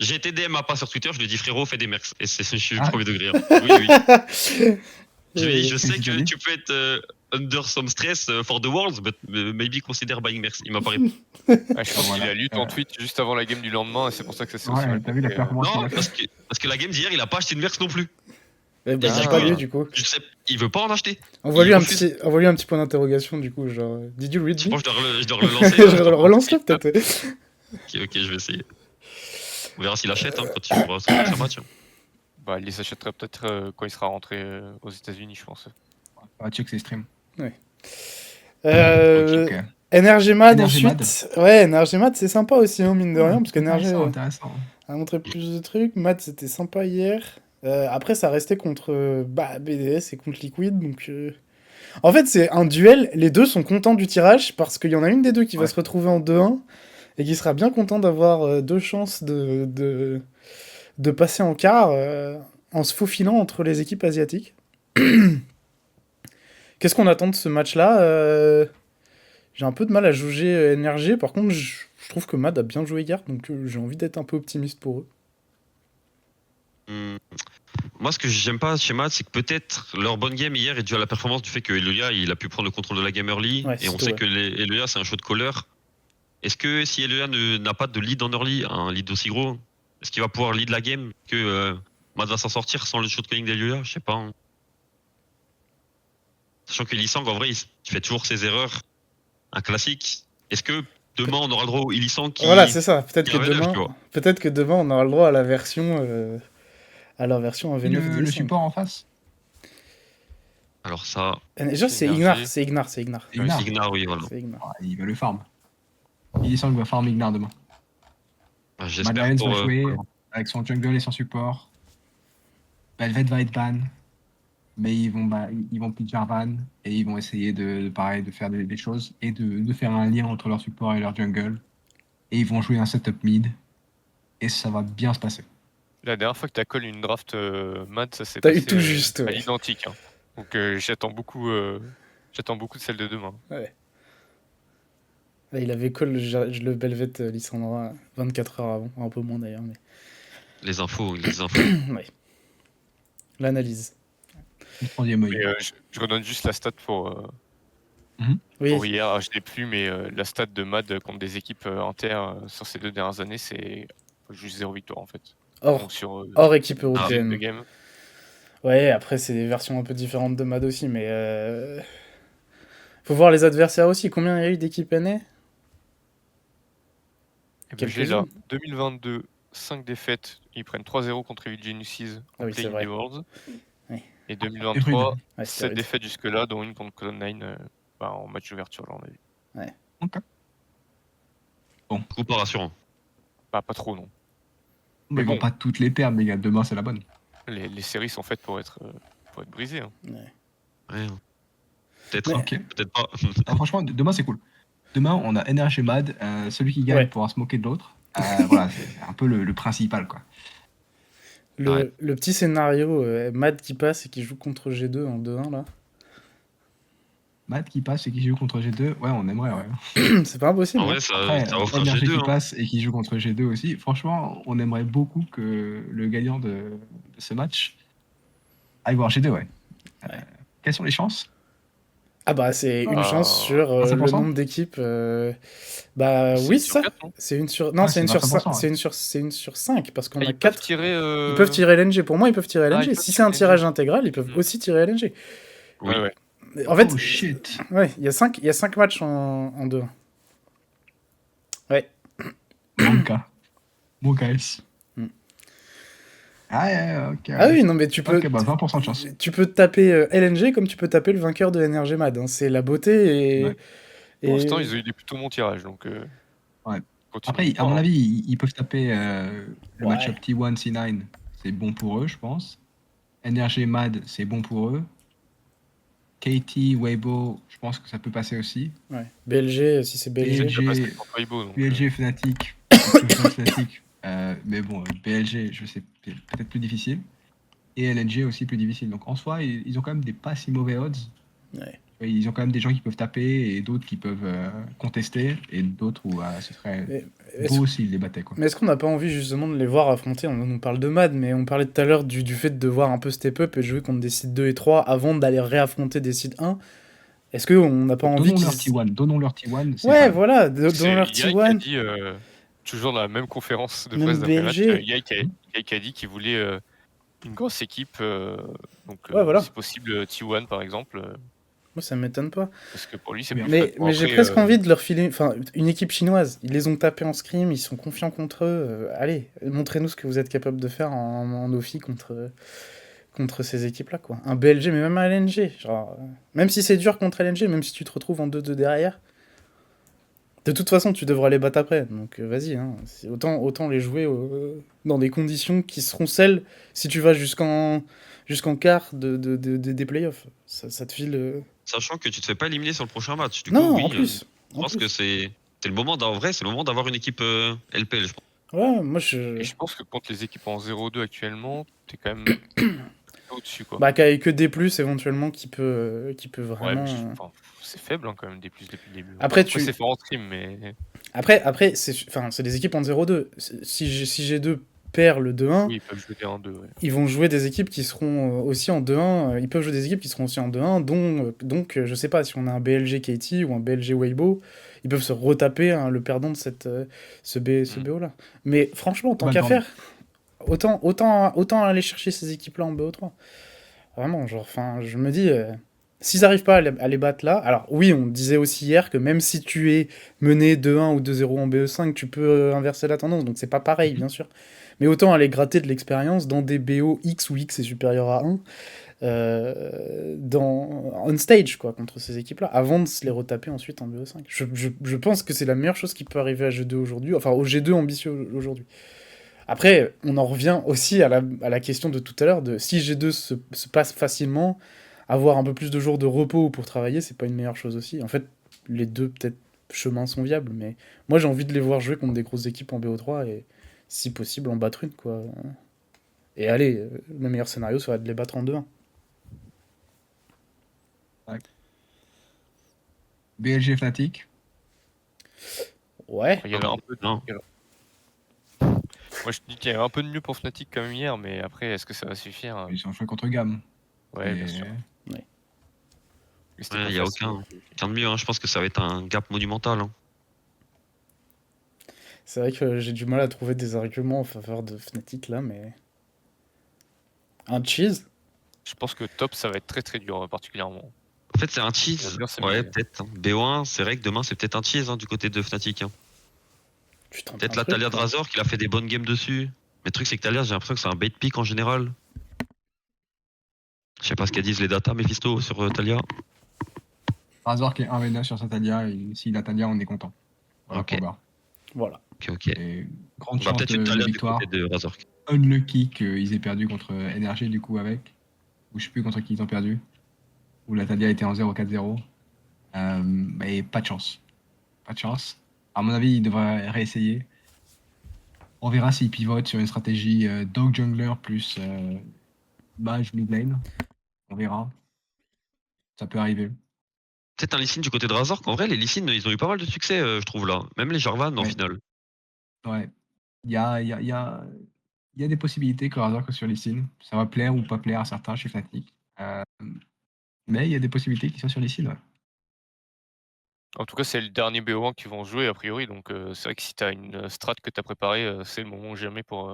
J'ai été DM Appa sur Twitter, je lui ai dit frérot, fais des mercs. Et je suis Ah. premier degré. Hein. Oui, oui. Je lui ai dit, je sais Qu'est-ce qu'il que t'a tu peux être under some stress for the worlds, but maybe consider buying mercs. Il m'a pas répondu. Ah, je pense Voilà. qu'il a lu ton tweet juste avant la game du lendemain et c'est pour ça que ça s'est aussi Ouais, mal t'as vu la passé, performance qu'il Non, a fait. parce que la game d'hier, il a pas acheté de mercs non plus. Eh ben, Ah, c'est pas ouais. lui du coup. Je sais, il veut pas en acheter. Envoie-lui Il un refuse. petit point d'interrogation du coup, genre did you read Je me? pense que je dois le relancer. Je relance-le peut-être. Ok, je vais essayer. On verra s'il achète hein, quand il jouera son match. Bah, il les achètera peut-être quand il sera rentré aux États-Unis, je pense. On va check ses streams. Euh, Ok. NRGMAD NRGMAD. ensuite. Ouais, NRGMAD c'est sympa aussi, hein, mine de rien, parce que NRG Intéressant. a montré plus de trucs. Mad c'était sympa hier. Après, ça restait contre BDS et contre Liquid, donc. En fait, c'est un duel. Les deux sont contents du tirage parce qu'il y en a une des deux qui va Ouais. se retrouver en 2-1 et qui sera bien content d'avoir deux chances de passer en quart en se faufilant entre les équipes asiatiques. Qu'est-ce qu'on attend de ce match-là J'ai un peu de mal à juger NRG. Par contre, je trouve que Mad a bien joué hier, donc j'ai envie d'être un peu optimiste pour eux. Moi, ce que j'aime pas chez Mad, c'est que peut-être leur bonne game hier est due à la performance du fait que Eloya, il a pu prendre le contrôle de la game early. Ouais, Et on surtout, sait ouais. que Eloya, c'est un shot caller. Est-ce que si Eloya n'a pas de lead en early, un lead aussi gros, est-ce qu'il va pouvoir lead la game que Mad va s'en sortir sans le shot calling d'Eloya? Je sais pas. Hein. Sachant que Ilisang, en vrai, il fait toujours ses erreurs. Un classique. Est-ce que demain, on aura le droit au Ilisang Voilà, c'est ça. Peut-être qui que est un V9, tu demain, vois. on aura le droit à la version, à leur version en Et V9 le 10. support en face. Alors ça, Déjà, c'est Énergie. Ignar, c'est Ignar, c'est Ignar. Et Ignar. Ignar, oui, voilà. C'est Ignar. Ah, il va le farm. Il sent qu'il va farm Ignar demain. Bah, Mad j'espère Lions pour... va jouer avec son jungle et son support. Velvet va être ban. Mais ils vont pitch Jarvan et ils vont essayer pareil, de faire des choses et de faire un lien entre leur support et leur jungle. Et ils vont jouer un setup mid. Et ça va bien se passer. La dernière fois que t'as call une draft Mad, ça s'est T'as passé eu tout juste, à ouais. l'identique. Hein. Donc j'attends beaucoup de celle de demain. Ouais. Là, il avait call le Belvet Lissandra 24 heures avant, un peu moins d'ailleurs. Mais... Les infos. ouais. L'analyse. Le troisième œil. Mais je redonne juste la stat pour Oui, hier. Ah, je l'ai plus, mais la stat de Mad contre des équipes entières sur ces 2 dernières années, c'est juste 0 victoire en fait. hors, Donc sur hors équipe une dizaine de européenne. games. Ouais, après, c'est des versions un peu différentes de MAD aussi, mais... faut voir les adversaires aussi. Combien il y a eu d'équipes NA? Et ben, j'ai Quelques-unes. là 2022, 5 défaites. Ils prennent 3-0 contre Evil Genesis Ah en oui, c'est Playing vrai. the Worlds. Oui. Et Et 2023, rude. Ouais, c'était 7 rude. défaites jusque-là, dont une contre Cloud9 en match d'ouverture, là, on a vu. Ok. Coup pas rassurant. Bah, pas trop, non. Mais bon. bon, pas toutes les perdre, les gars. Demain, c'est la bonne. Les séries sont faites pour être brisées. Hein. Ouais. Ouais. Peut-être, Ok. peut-être pas. Ah, franchement, demain, c'est cool. Demain, on a NRG Mad. Celui qui gagne Ouais. pourra se moquer de l'autre. Voilà, c'est un peu le principal, quoi. Le petit scénario MAD qui passe et qui joue contre G2 en 2-1, là. Mad qui passe et qui joue contre G2. Ouais, on aimerait, ouais. C'est pas impossible. En hein. vrai, ça offre un NRG G2. qui Hein. passe et qui joue contre G2 aussi. Franchement, on aimerait beaucoup que le gagnant de ce match aille voir G2, ouais. Quelles sont les chances? Ah bah, c'est une Ah, chance sur 25%? le nombre d'équipes. Bah C'est oui, sur ça. 4, non C'est une sur... Non, Ouais, c'est une c'est sur 5. 25%, C'est une sur 5, parce qu'on a ils peuvent 4. tirer. Ils peuvent tirer LNG. Pour moi, ils peuvent tirer Ah, LNG. ils peuvent Si c'est un tirer tirage LNG. intégral, ils peuvent Mhm. aussi tirer LNG. Oui. Ouais. En fait, Oh shit! ouais, il y a 5 matchs en 2. Ouais. Monka. Monka S. Hmm. Ah, ok. Ah oui, non, mais tu peux. Ok, bah 20% de chance. Tu peux taper LNG comme tu peux taper le vainqueur de NRG Mad. Hein. C'est la beauté et. Ouais. Pour l'instant, ils ont eu des plutôt bons tirages. Donc, Ouais. continue. Après, à mon avis, ils peuvent taper le Ouais. match-up T1 C9. C'est bon pour eux, je pense. NRG Mad, c'est bon pour eux. KT, Weibo, je pense que ça peut passer aussi. Ouais. BLG, si c'est J'ai BLG. déjà passé contre Weibo, donc, BLG, Fnatic. Fnatic. Mais bon, BLG, je sais, peut-être plus difficile. Et LNG aussi plus difficile. Donc en soi, ils ont quand même des pas si mauvais odds. Ouais. Ils ont quand même des gens qui peuvent taper et d'autres qui peuvent contester et d'autres où ce serait Est-ce- beau s'ils les battaient, quoi. Mais est-ce qu'on n'a pas envie justement de les voir affronter? On nous parle de Mad, mais on parlait tout à l'heure du fait de devoir un peu step up et de jouer contre des sites 2 et 3 avant d'aller réaffronter des sites 1. Est-ce qu'on n'a pas envie Donnons leur qu'ils... T1, donnons leur T1. c'est Ouais, pas- voilà, C'est dans leur Yai qui a T1. dit, toujours dans la même conférence de Même presse d'après-match, BLG. Yai qui a dit qu'il voulait une grosse équipe, donc Ouais, voilà. si possible T1 par exemple, Moi, ça m'étonne pas. parce que pour lui c'est Mais- plus Mais, fun. Bon, mais j'ai après, presque envie de leur filer enfin, une équipe chinoise. Ils les ont tapés en scrim, ils sont confiants contre eux. Allez, montrez-nous ce que vous êtes capable de faire en Ophi contre ces équipes-là, quoi. Un BLG, mais même un LNG. Genre, même si c'est dur contre LNG, même si tu te retrouves en 2-2 derrière, de toute façon, tu devras les battre après. Donc vas-y, hein. Autant les jouer dans des conditions qui seront celles si tu vas jusqu'en quart des playoffs. Ça te file... Sachant que tu te fais pas éliminer sur le prochain match. Du Non, coup, oui, en plus. je pense que c'est le moment c'est le moment d'avoir une équipe LPL, je pense. Ouais, moi et je pense que contre les équipes en 0-2 actuellement, t'es quand même au-dessus quoi. Bah, qu'avec que des plus éventuellement qui peut Ouais, vraiment. mais enfin, c'est faible hein, quand même des plus depuis le début. Après, tu- c'est fort en stream, mais Après c'est des équipes en 0-2. Si j'ai 2 perd le 2-1, Oui, ils peuvent jouer des 1-2. Ouais. ils vont jouer des équipes qui seront aussi en 2-1. Ils peuvent jouer des équipes qui seront aussi en 2-1, donc je sais pas, si on a un BLG KT ou un BLG Weibo, ils peuvent se retaper hein, le perdant de ce BO-là. Mais franchement, tant Bah, qu'à dans- faire, autant aller chercher ces équipes-là en BO3. Vraiment, genre, enfin, je me dis, s'ils n'arrivent pas à les battre là, alors oui, on disait aussi hier que même si tu es mené 2-1 ou 2-0 en BE5, tu peux inverser la tendance, donc c'est pas pareil, bien sûr. Mais autant aller gratter de l'expérience dans des BO X où X est supérieur à 1, on stage, quoi, contre ces équipes-là, avant de se les retaper ensuite en BE5. Je pense que c'est la meilleure chose qui peut arriver à G2 aujourd'hui, enfin au G2 ambitieux aujourd'hui. Après, on en revient aussi à la question de tout à l'heure, de si G2 se passe facilement, avoir un peu plus de jours de repos pour travailler, c'est pas une meilleure chose aussi. En fait, les deux, peut-être, chemins sont viables, mais moi, j'ai envie de les voir jouer contre des grosses équipes en BO3 et, si possible, en battre une, quoi. Et allez, le meilleur scénario serait de les battre en 2-1. BLG Fnatic. Ouais, Il y avait un peu de... Non. Moi, je dis qu'il y avait un peu de mieux pour Fnatic quand même hier, mais après, est-ce que ça va suffire hein? Ils ont joué contre Gam. Ouais, Et- bien sûr. Mais c'était Ouais, pas il y a facile. aucun de mieux. Hein. Je pense que ça va être un gap monumental. Hein. c'est vrai que j'ai du mal à trouver des arguments en faveur de Fnatic là, mais. Un cheese? Je pense que top, ça va être très très dur, particulièrement. En fait, c'est un On va cheese. dire, c'est Ouais, mieux. peut-être. Hein. BO1, c'est vrai que demain, c'est peut-être un cheese hein, du côté de Fnatic. Hein. Tu tentes Peut-être un la truc, Talia quoi. Drazor qui a fait des bonnes games dessus. Mais le truc, c'est que Talia, j'ai l'impression que c'est un bait pick en général. Je sais pas ce qu'elles disent les data, Mephisto, sur Talia. Razor qui est 1v9 sur sa Talia, et s'il a Talia, on est content. Voilà, Ok. pour Bar. Voilà. Ok. Et grande On va chance peut-être une de Talia du victoire. côté de Razor. Unlucky qu'ils aient perdu contre NRG du coup avec. Ou je sais plus contre qui ils ont perdu. Où la Talia était en 0-4-0. Mais pas de chance. Pas de chance. À mon avis, ils devraient réessayer. On verra s'ils pivotent sur une stratégie Dog Jungler plus Mage mid lane. On verra. Ça peut arriver. Peut-être un Lee Sin du côté de Razor, qu'en vrai, les Lee Sin, ils ont eu pas mal de succès, je trouve, là. Même les Jarvan, en Ouais. finale. Ouais. Il y a des possibilités que Razor que sur Lee Sin. Ça va plaire ou pas plaire à certains chez Fnatic. Mais il y a des possibilités qui sont sur Lee Sin, ouais. En tout cas, c'est le dernier BO1 qu'ils vont jouer, a priori. Donc, c'est vrai que si tu as une strat que tu as préparée, c'est le moment ou jamais pour.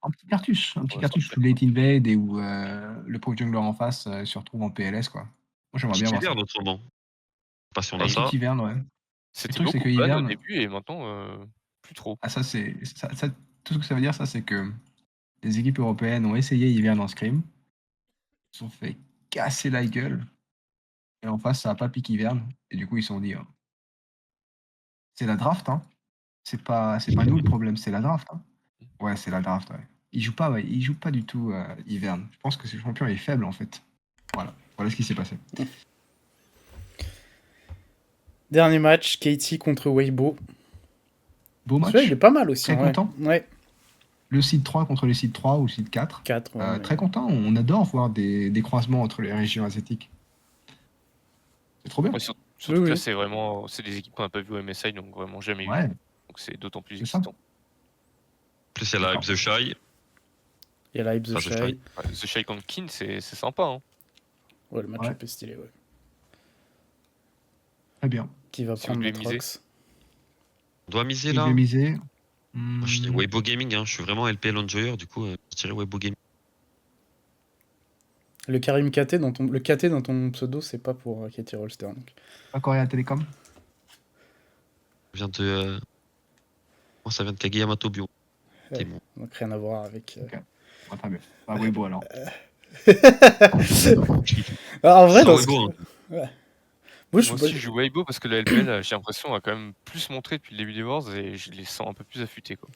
Un petit cartouche Ouais, sous sortir, Late Invade et où le pauvre jungler en face se retrouve en PLS, quoi. Moi, j'aimerais bien Petit voir ça. hiverne, autrement. Je sais pas si on Ah, a il- ça. Petit Hiverne, ouais. Le C'était truc, c'est beaucoup que ban au Hiverne, début et maintenant, plus trop. ah, ça, tout ce que ça veut dire, ça, c'est que les équipes européennes ont essayé Hiverne en scrim, se sont fait casser la gueule, et en face, ça a pas piqué Hiverne, et du coup, ils se sont dit, c'est la draft, hein. C'est pas nous le problème, c'est la draft, hein. Ouais, c'est la draft, ouais. Ils jouent pas du tout Hiverne. Je pense que ce champion est faible, en fait. Voilà ce qui s'est passé. Dernier match, Katie contre Weibo. Beau match. Celui-là, il est pas mal aussi. Très ouais. content. Ouais, Le site 3 contre le site 3 ou le site 4. 4. Ouais, mais- Très content. On adore voir des croisements entre les régions asiatiques. C'est trop bien. Ouais, surtout Oui, que oui. là, c'est des équipes qu'on n'a pas vues au MSI, donc vraiment jamais Ouais. vues. Donc, c'est d'autant plus C'est ça. excitant. En plus, il y a la Hype the Shy. Il y a la Hype the Enfin, Shy. The Shy. Ouais, The Shy contre Kin, c'est sympa. Hein. Ouais, le match Ouais. un peu stylé, ouais. Très bien. Qui va Si prendre vous devez notre miser. Rox. On doit miser Qui là. veut miser Moi, je dis Weibo Gaming, hein. Je suis vraiment LPL Enjoyer, du coup, je dirais Weibo Gaming. Le Karim KT le KT dans ton pseudo, c'est pas pour Katie Rolster. Donc. Pas Korea Telecom. Ça vient de. Moi, ça vient de Kageyama Tobio. Ouais. C'est bon. Donc rien à voir avec. Ouais, très bien. Pas Weibo alors. Ah, en vrai, Sans dans Weibo, hein. Ouais. Moi, je Moi suis aussi, je joue Weibo parce que le LPL, j'ai l'impression, a quand même plus montré depuis le début des Wars et je les sens un peu plus affûtés. Quoi.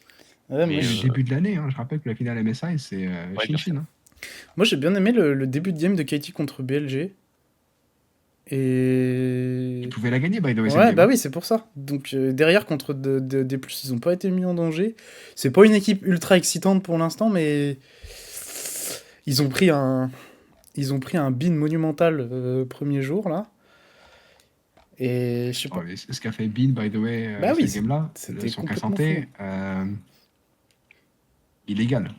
Ouais, Mais, moi, Et je- le début de l'année, hein, je rappelle que la finale MSI, c'est Ouais, bien sûr. Shin. Hein. moi, j'ai bien aimé le début de game de Katie contre BLG. Et. Ils pouvaient la gagner, by the way. cette Ouais, game. bah oui, c'est pour ça. Donc derrière, contre des plus, ils ont pas été mis en danger. C'est pas une équipe ultra excitante pour l'instant, mais ils ont pris un bin monumental premier jour là. Et je sais pas. Ouais, ce qu'a fait Bean, by the way, Bah oui, cette game-là, c'était son cas complètement santé. fou. illégal.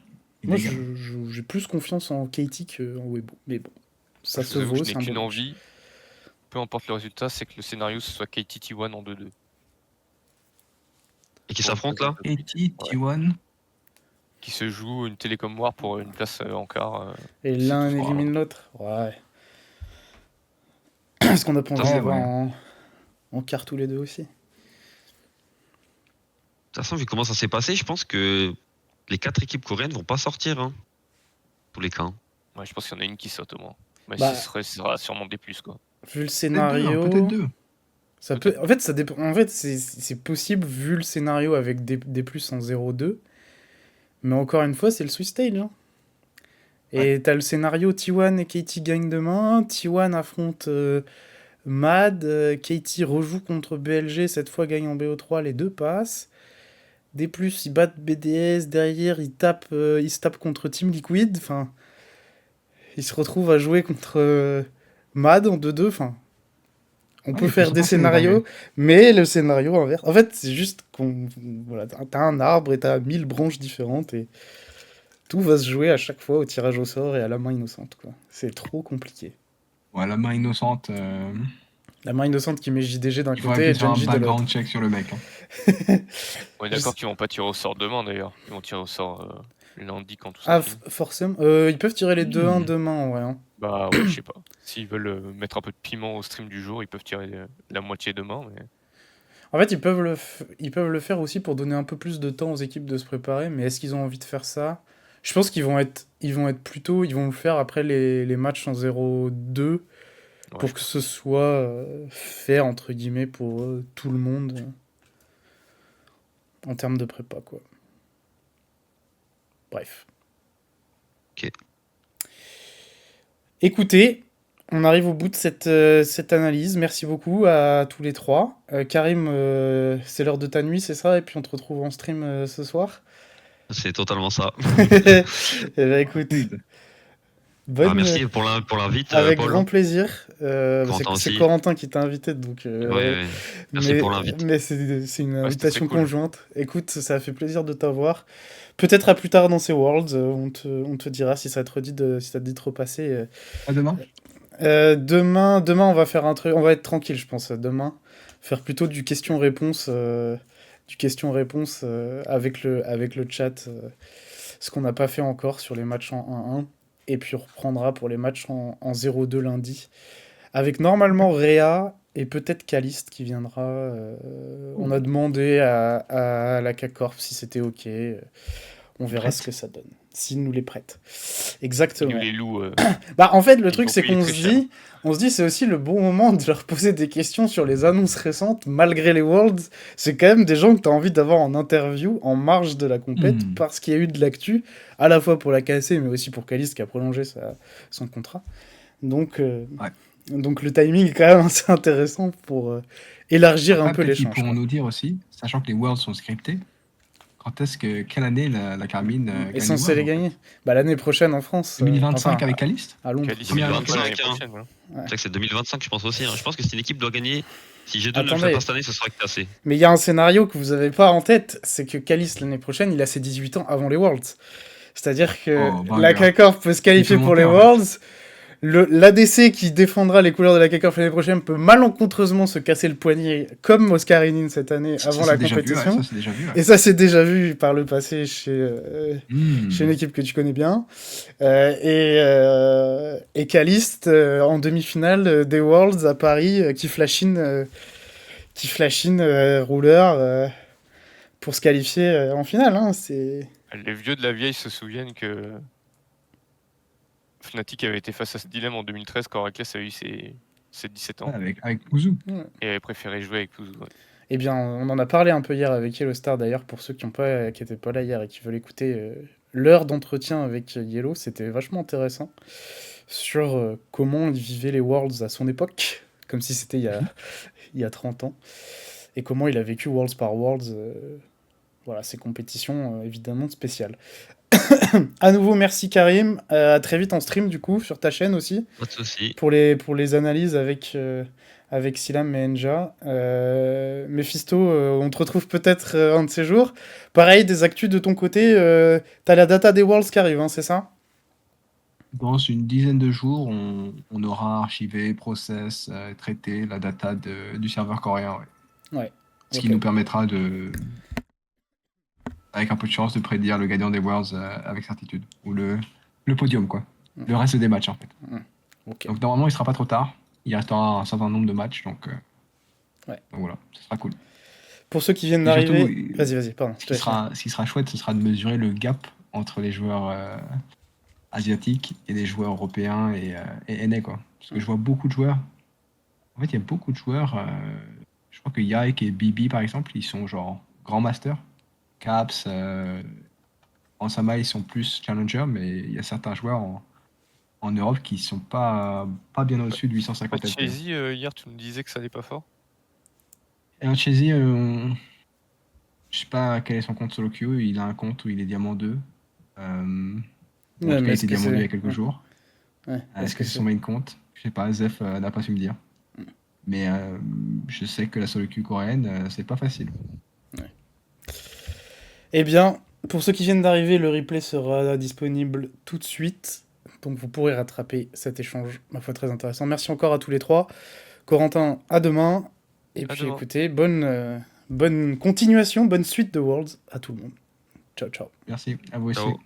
Moi, Illégal. j'ai plus confiance en KT qu'en Weibo. Mais bon, ça Je se vous avoue, vaut, je c'est n'ai un qu'une bon match. envie, peu importe le résultat, c'est que le scénario ce soit KT-T1 en 2-2. Et qui s'affrontent là KT, T1. Qui se joue une Télécom War pour une place en quart. Et c'est l'un tout ce qu'on élimine rajoute. l'autre. Ouais. Est-ce qu'on n'a pas envie de Ouais, les voir ouais. en quart tous les deux aussi? De toute façon, vu comment ça s'est passé, je pense que les 4 équipes coréennes vont pas sortir, hein. Tous les cas. Hein. Ouais, je pense qu'il y en a une qui saute au moins. Mais Bah, ce sera sûrement des plus, quoi. Vu le Peut-être deux, hein, scénario, peut-être deux. ça peut. En fait, ça dépend. En fait, c'est possible vu le scénario avec des plus en 0-2. Mais encore une fois, c'est le Swiss Stage. Hein. Et t'as le scénario T1 et KT gagnent demain. T1 affronte Mad. KT rejoue contre BLG. Cette fois gagne en BO3. Les deux passent. Des plus, ils battent BDS. Derrière, ils se tapent contre Team Liquid. Enfin, ils se retrouvent à jouer contre Mad en 2-2. Enfin, on Ouais, peut il peut faire se des passer des scénarios, dingueries. mais le scénario inverse. En fait, c'est juste qu'on. Voilà, t'as un arbre et t'as 1000 branches différentes et tout va se jouer à chaque fois au tirage au sort et à la main innocente, quoi. C'est trop compliqué. Ouais, la main innocente, La main innocente qui met JDG d'un il faudrait côté et peut-être faire un Genji de l'autre. background check sur le mec. Hein. On est Je d'accord sais- qu'ils vont pas tirer au sort demain d'ailleurs. Ils vont tirer au sort lundi quand tout Ah, sera fini. forcément. Ils peuvent tirer les 2-1 demain, en vrai. Hein. Bah ouais, je sais pas. S'ils veulent mettre un peu de piment au stream du jour, ils peuvent tirer la moitié demain. Mais... En fait, ils peuvent le faire aussi pour donner un peu plus de temps aux équipes de se préparer, mais est-ce qu'ils ont envie de faire ça? Je pense qu'ils vont être plutôt. Ils vont le faire après les matchs en 0-2. Ouais, Pour que ce soit fait, entre guillemets, pour tout le monde en termes de prépa, quoi. Bref. Ok. Écoutez, on arrive au bout de cette analyse. Merci beaucoup à tous les trois. Karim, c'est l'heure de ta nuit, c'est ça? Et puis on te retrouve en stream ce soir. C'est totalement ça. Eh ben, écoute, Bah, bonne, merci pour l'invite, avec Paul. grand plaisir. Corentin C'est aussi. Corentin qui t'a invité, donc. Ouais. Merci pour l'invite. Mais c'est une Ouais, c'était invitation très cool. conjointe. Écoute, ça a fait plaisir de t'avoir. Peut-être à plus tard dans ces Worlds, on te dira si ça te dit de repasser. À demain. Demain, on va faire un truc. On va être tranquille, je pense. Demain, faire plutôt du question-réponse, avec le chat, ce qu'on n'a pas fait encore sur les matchs en 1-1. Et puis on reprendra pour les matchs en 0-2 lundi. Avec normalement Réa et peut-être Caliste qui viendra. On a demandé à la K-Corp si c'était OK. On verra ce que ça donne. S'ils nous les prêtent. Ils Exactement. nous les louent. Bah, en fait, le Ils truc, vont c'est payer qu'on très se dit, c'est aussi le bon moment de leur poser des questions sur les annonces récentes, malgré les Worlds. C'est quand même des gens que tu as envie d'avoir en interview, en marge de la compète, parce qu'il y a eu de l'actu, à la fois pour la KSC, mais aussi pour Caliste qui a prolongé son contrat. Donc, donc le timing est quand même assez intéressant pour élargir un peu Peut-être qu'ils l'échange. pourront nous dire aussi, sachant que les Worlds sont scriptés, quelle année la Carmine est censé les gagner. Bah, l'année prochaine en France. 2025 avec Caliste à Londres. Caliste, Première 2025, l'année hein. prochaine, voilà. C'est vrai que c'est 2025, je pense aussi. Hein. Je pense que si une équipe doit gagner, si G2 ne le Attendez. fait pas cette année, ce sera cassé. Mais il y a un scénario que vous avez pas en tête, c'est que Caliste l'année prochaine, il a ses 18 ans avant les Worlds. C'est-à-dire que la K-Corp peut se qualifier pour les Worlds. L'ADC qui défendra les couleurs de la K-Corp l'année prochaine peut malencontreusement se casser le poignet comme Oscar Henin cette année avant la compétition. Et ça c'est déjà vu par le passé chez une équipe que tu connais bien. Et Caliste en demi-finale des Worlds à Paris qui flashine rouleur pour se qualifier en finale. Hein, les vieux de la vieille se souviennent que Fnatic avait été face à ce dilemme en 2013 quand Rakles a eu ses 17 ans. Avec Pouzou. Et avait préféré jouer avec Pouzou. Ouais. Eh bien, on en a parlé un peu hier avec Yellow Star d'ailleurs, pour ceux qui n'étaient pas là hier et qui veulent écouter l'heure d'entretien avec Yellow, c'était vachement intéressant sur comment il vivait les Worlds à son époque, comme si c'était il y a 30 ans, et comment il a vécu Worlds par Worlds, voilà, ces compétitions évidemment spéciales. À nouveau, merci Karim. À très vite en stream, du coup, sur ta chaîne aussi. Pas de soucis. Pour les analyses avec Silam et Enja. Mephisto, on te retrouve peut-être un de ces jours. Pareil, des actus de ton côté, t'as la data des Worlds qui arrive, hein, c'est ça? Dans une dizaine de jours, on aura archivé, process, traité la data du serveur coréen. Ouais. Ouais. Ce Ok. qui nous permettra avec un peu de chance, de prédire le gagnant des Worlds avec certitude. Ou le podium, quoi. Le reste des matchs, en fait. Ok. Donc normalement, il sera pas trop tard. Il restera un certain nombre de matchs, donc Ouais. voilà, ce sera cool. Pour ceux qui viennent Et surtout, d'arriver... Vas-y, pardon. Ce qui sera chouette, ce sera de mesurer le gap entre les joueurs asiatiques et les joueurs européens et NA, quoi. Parce que je vois beaucoup de joueurs. En fait, il y a beaucoup de joueurs. Je crois que Yike et Bibi, par exemple, ils sont genre Grand Master. Caps, Ansama, ils sont plus Challenger, mais il y a certains joueurs en Europe qui sont pas bien au-dessus de 850 LP. Chasey, hier, tu me disais que ça allait pas fort. Et un Chasey, je sais pas quel est son compte solo queue. Il a un compte où il est diamant 2. En tout cas, il était diamant 2 il y a quelques jours. Ouais. Est-ce que c'est son main compte? Je sais pas, Zef n'a pas su me dire. Mais je sais que la solo queue coréenne, c'est pas facile. Eh bien, pour ceux qui viennent d'arriver, le replay sera disponible tout de suite. Donc vous pourrez rattraper cet échange, ma foi, très intéressant. Merci encore à tous les trois. Corentin, à demain. Et puis demain. écoutez, bonne continuation, bonne suite de Worlds à tout le monde. Ciao, ciao. Merci, à vous aussi. Ciao.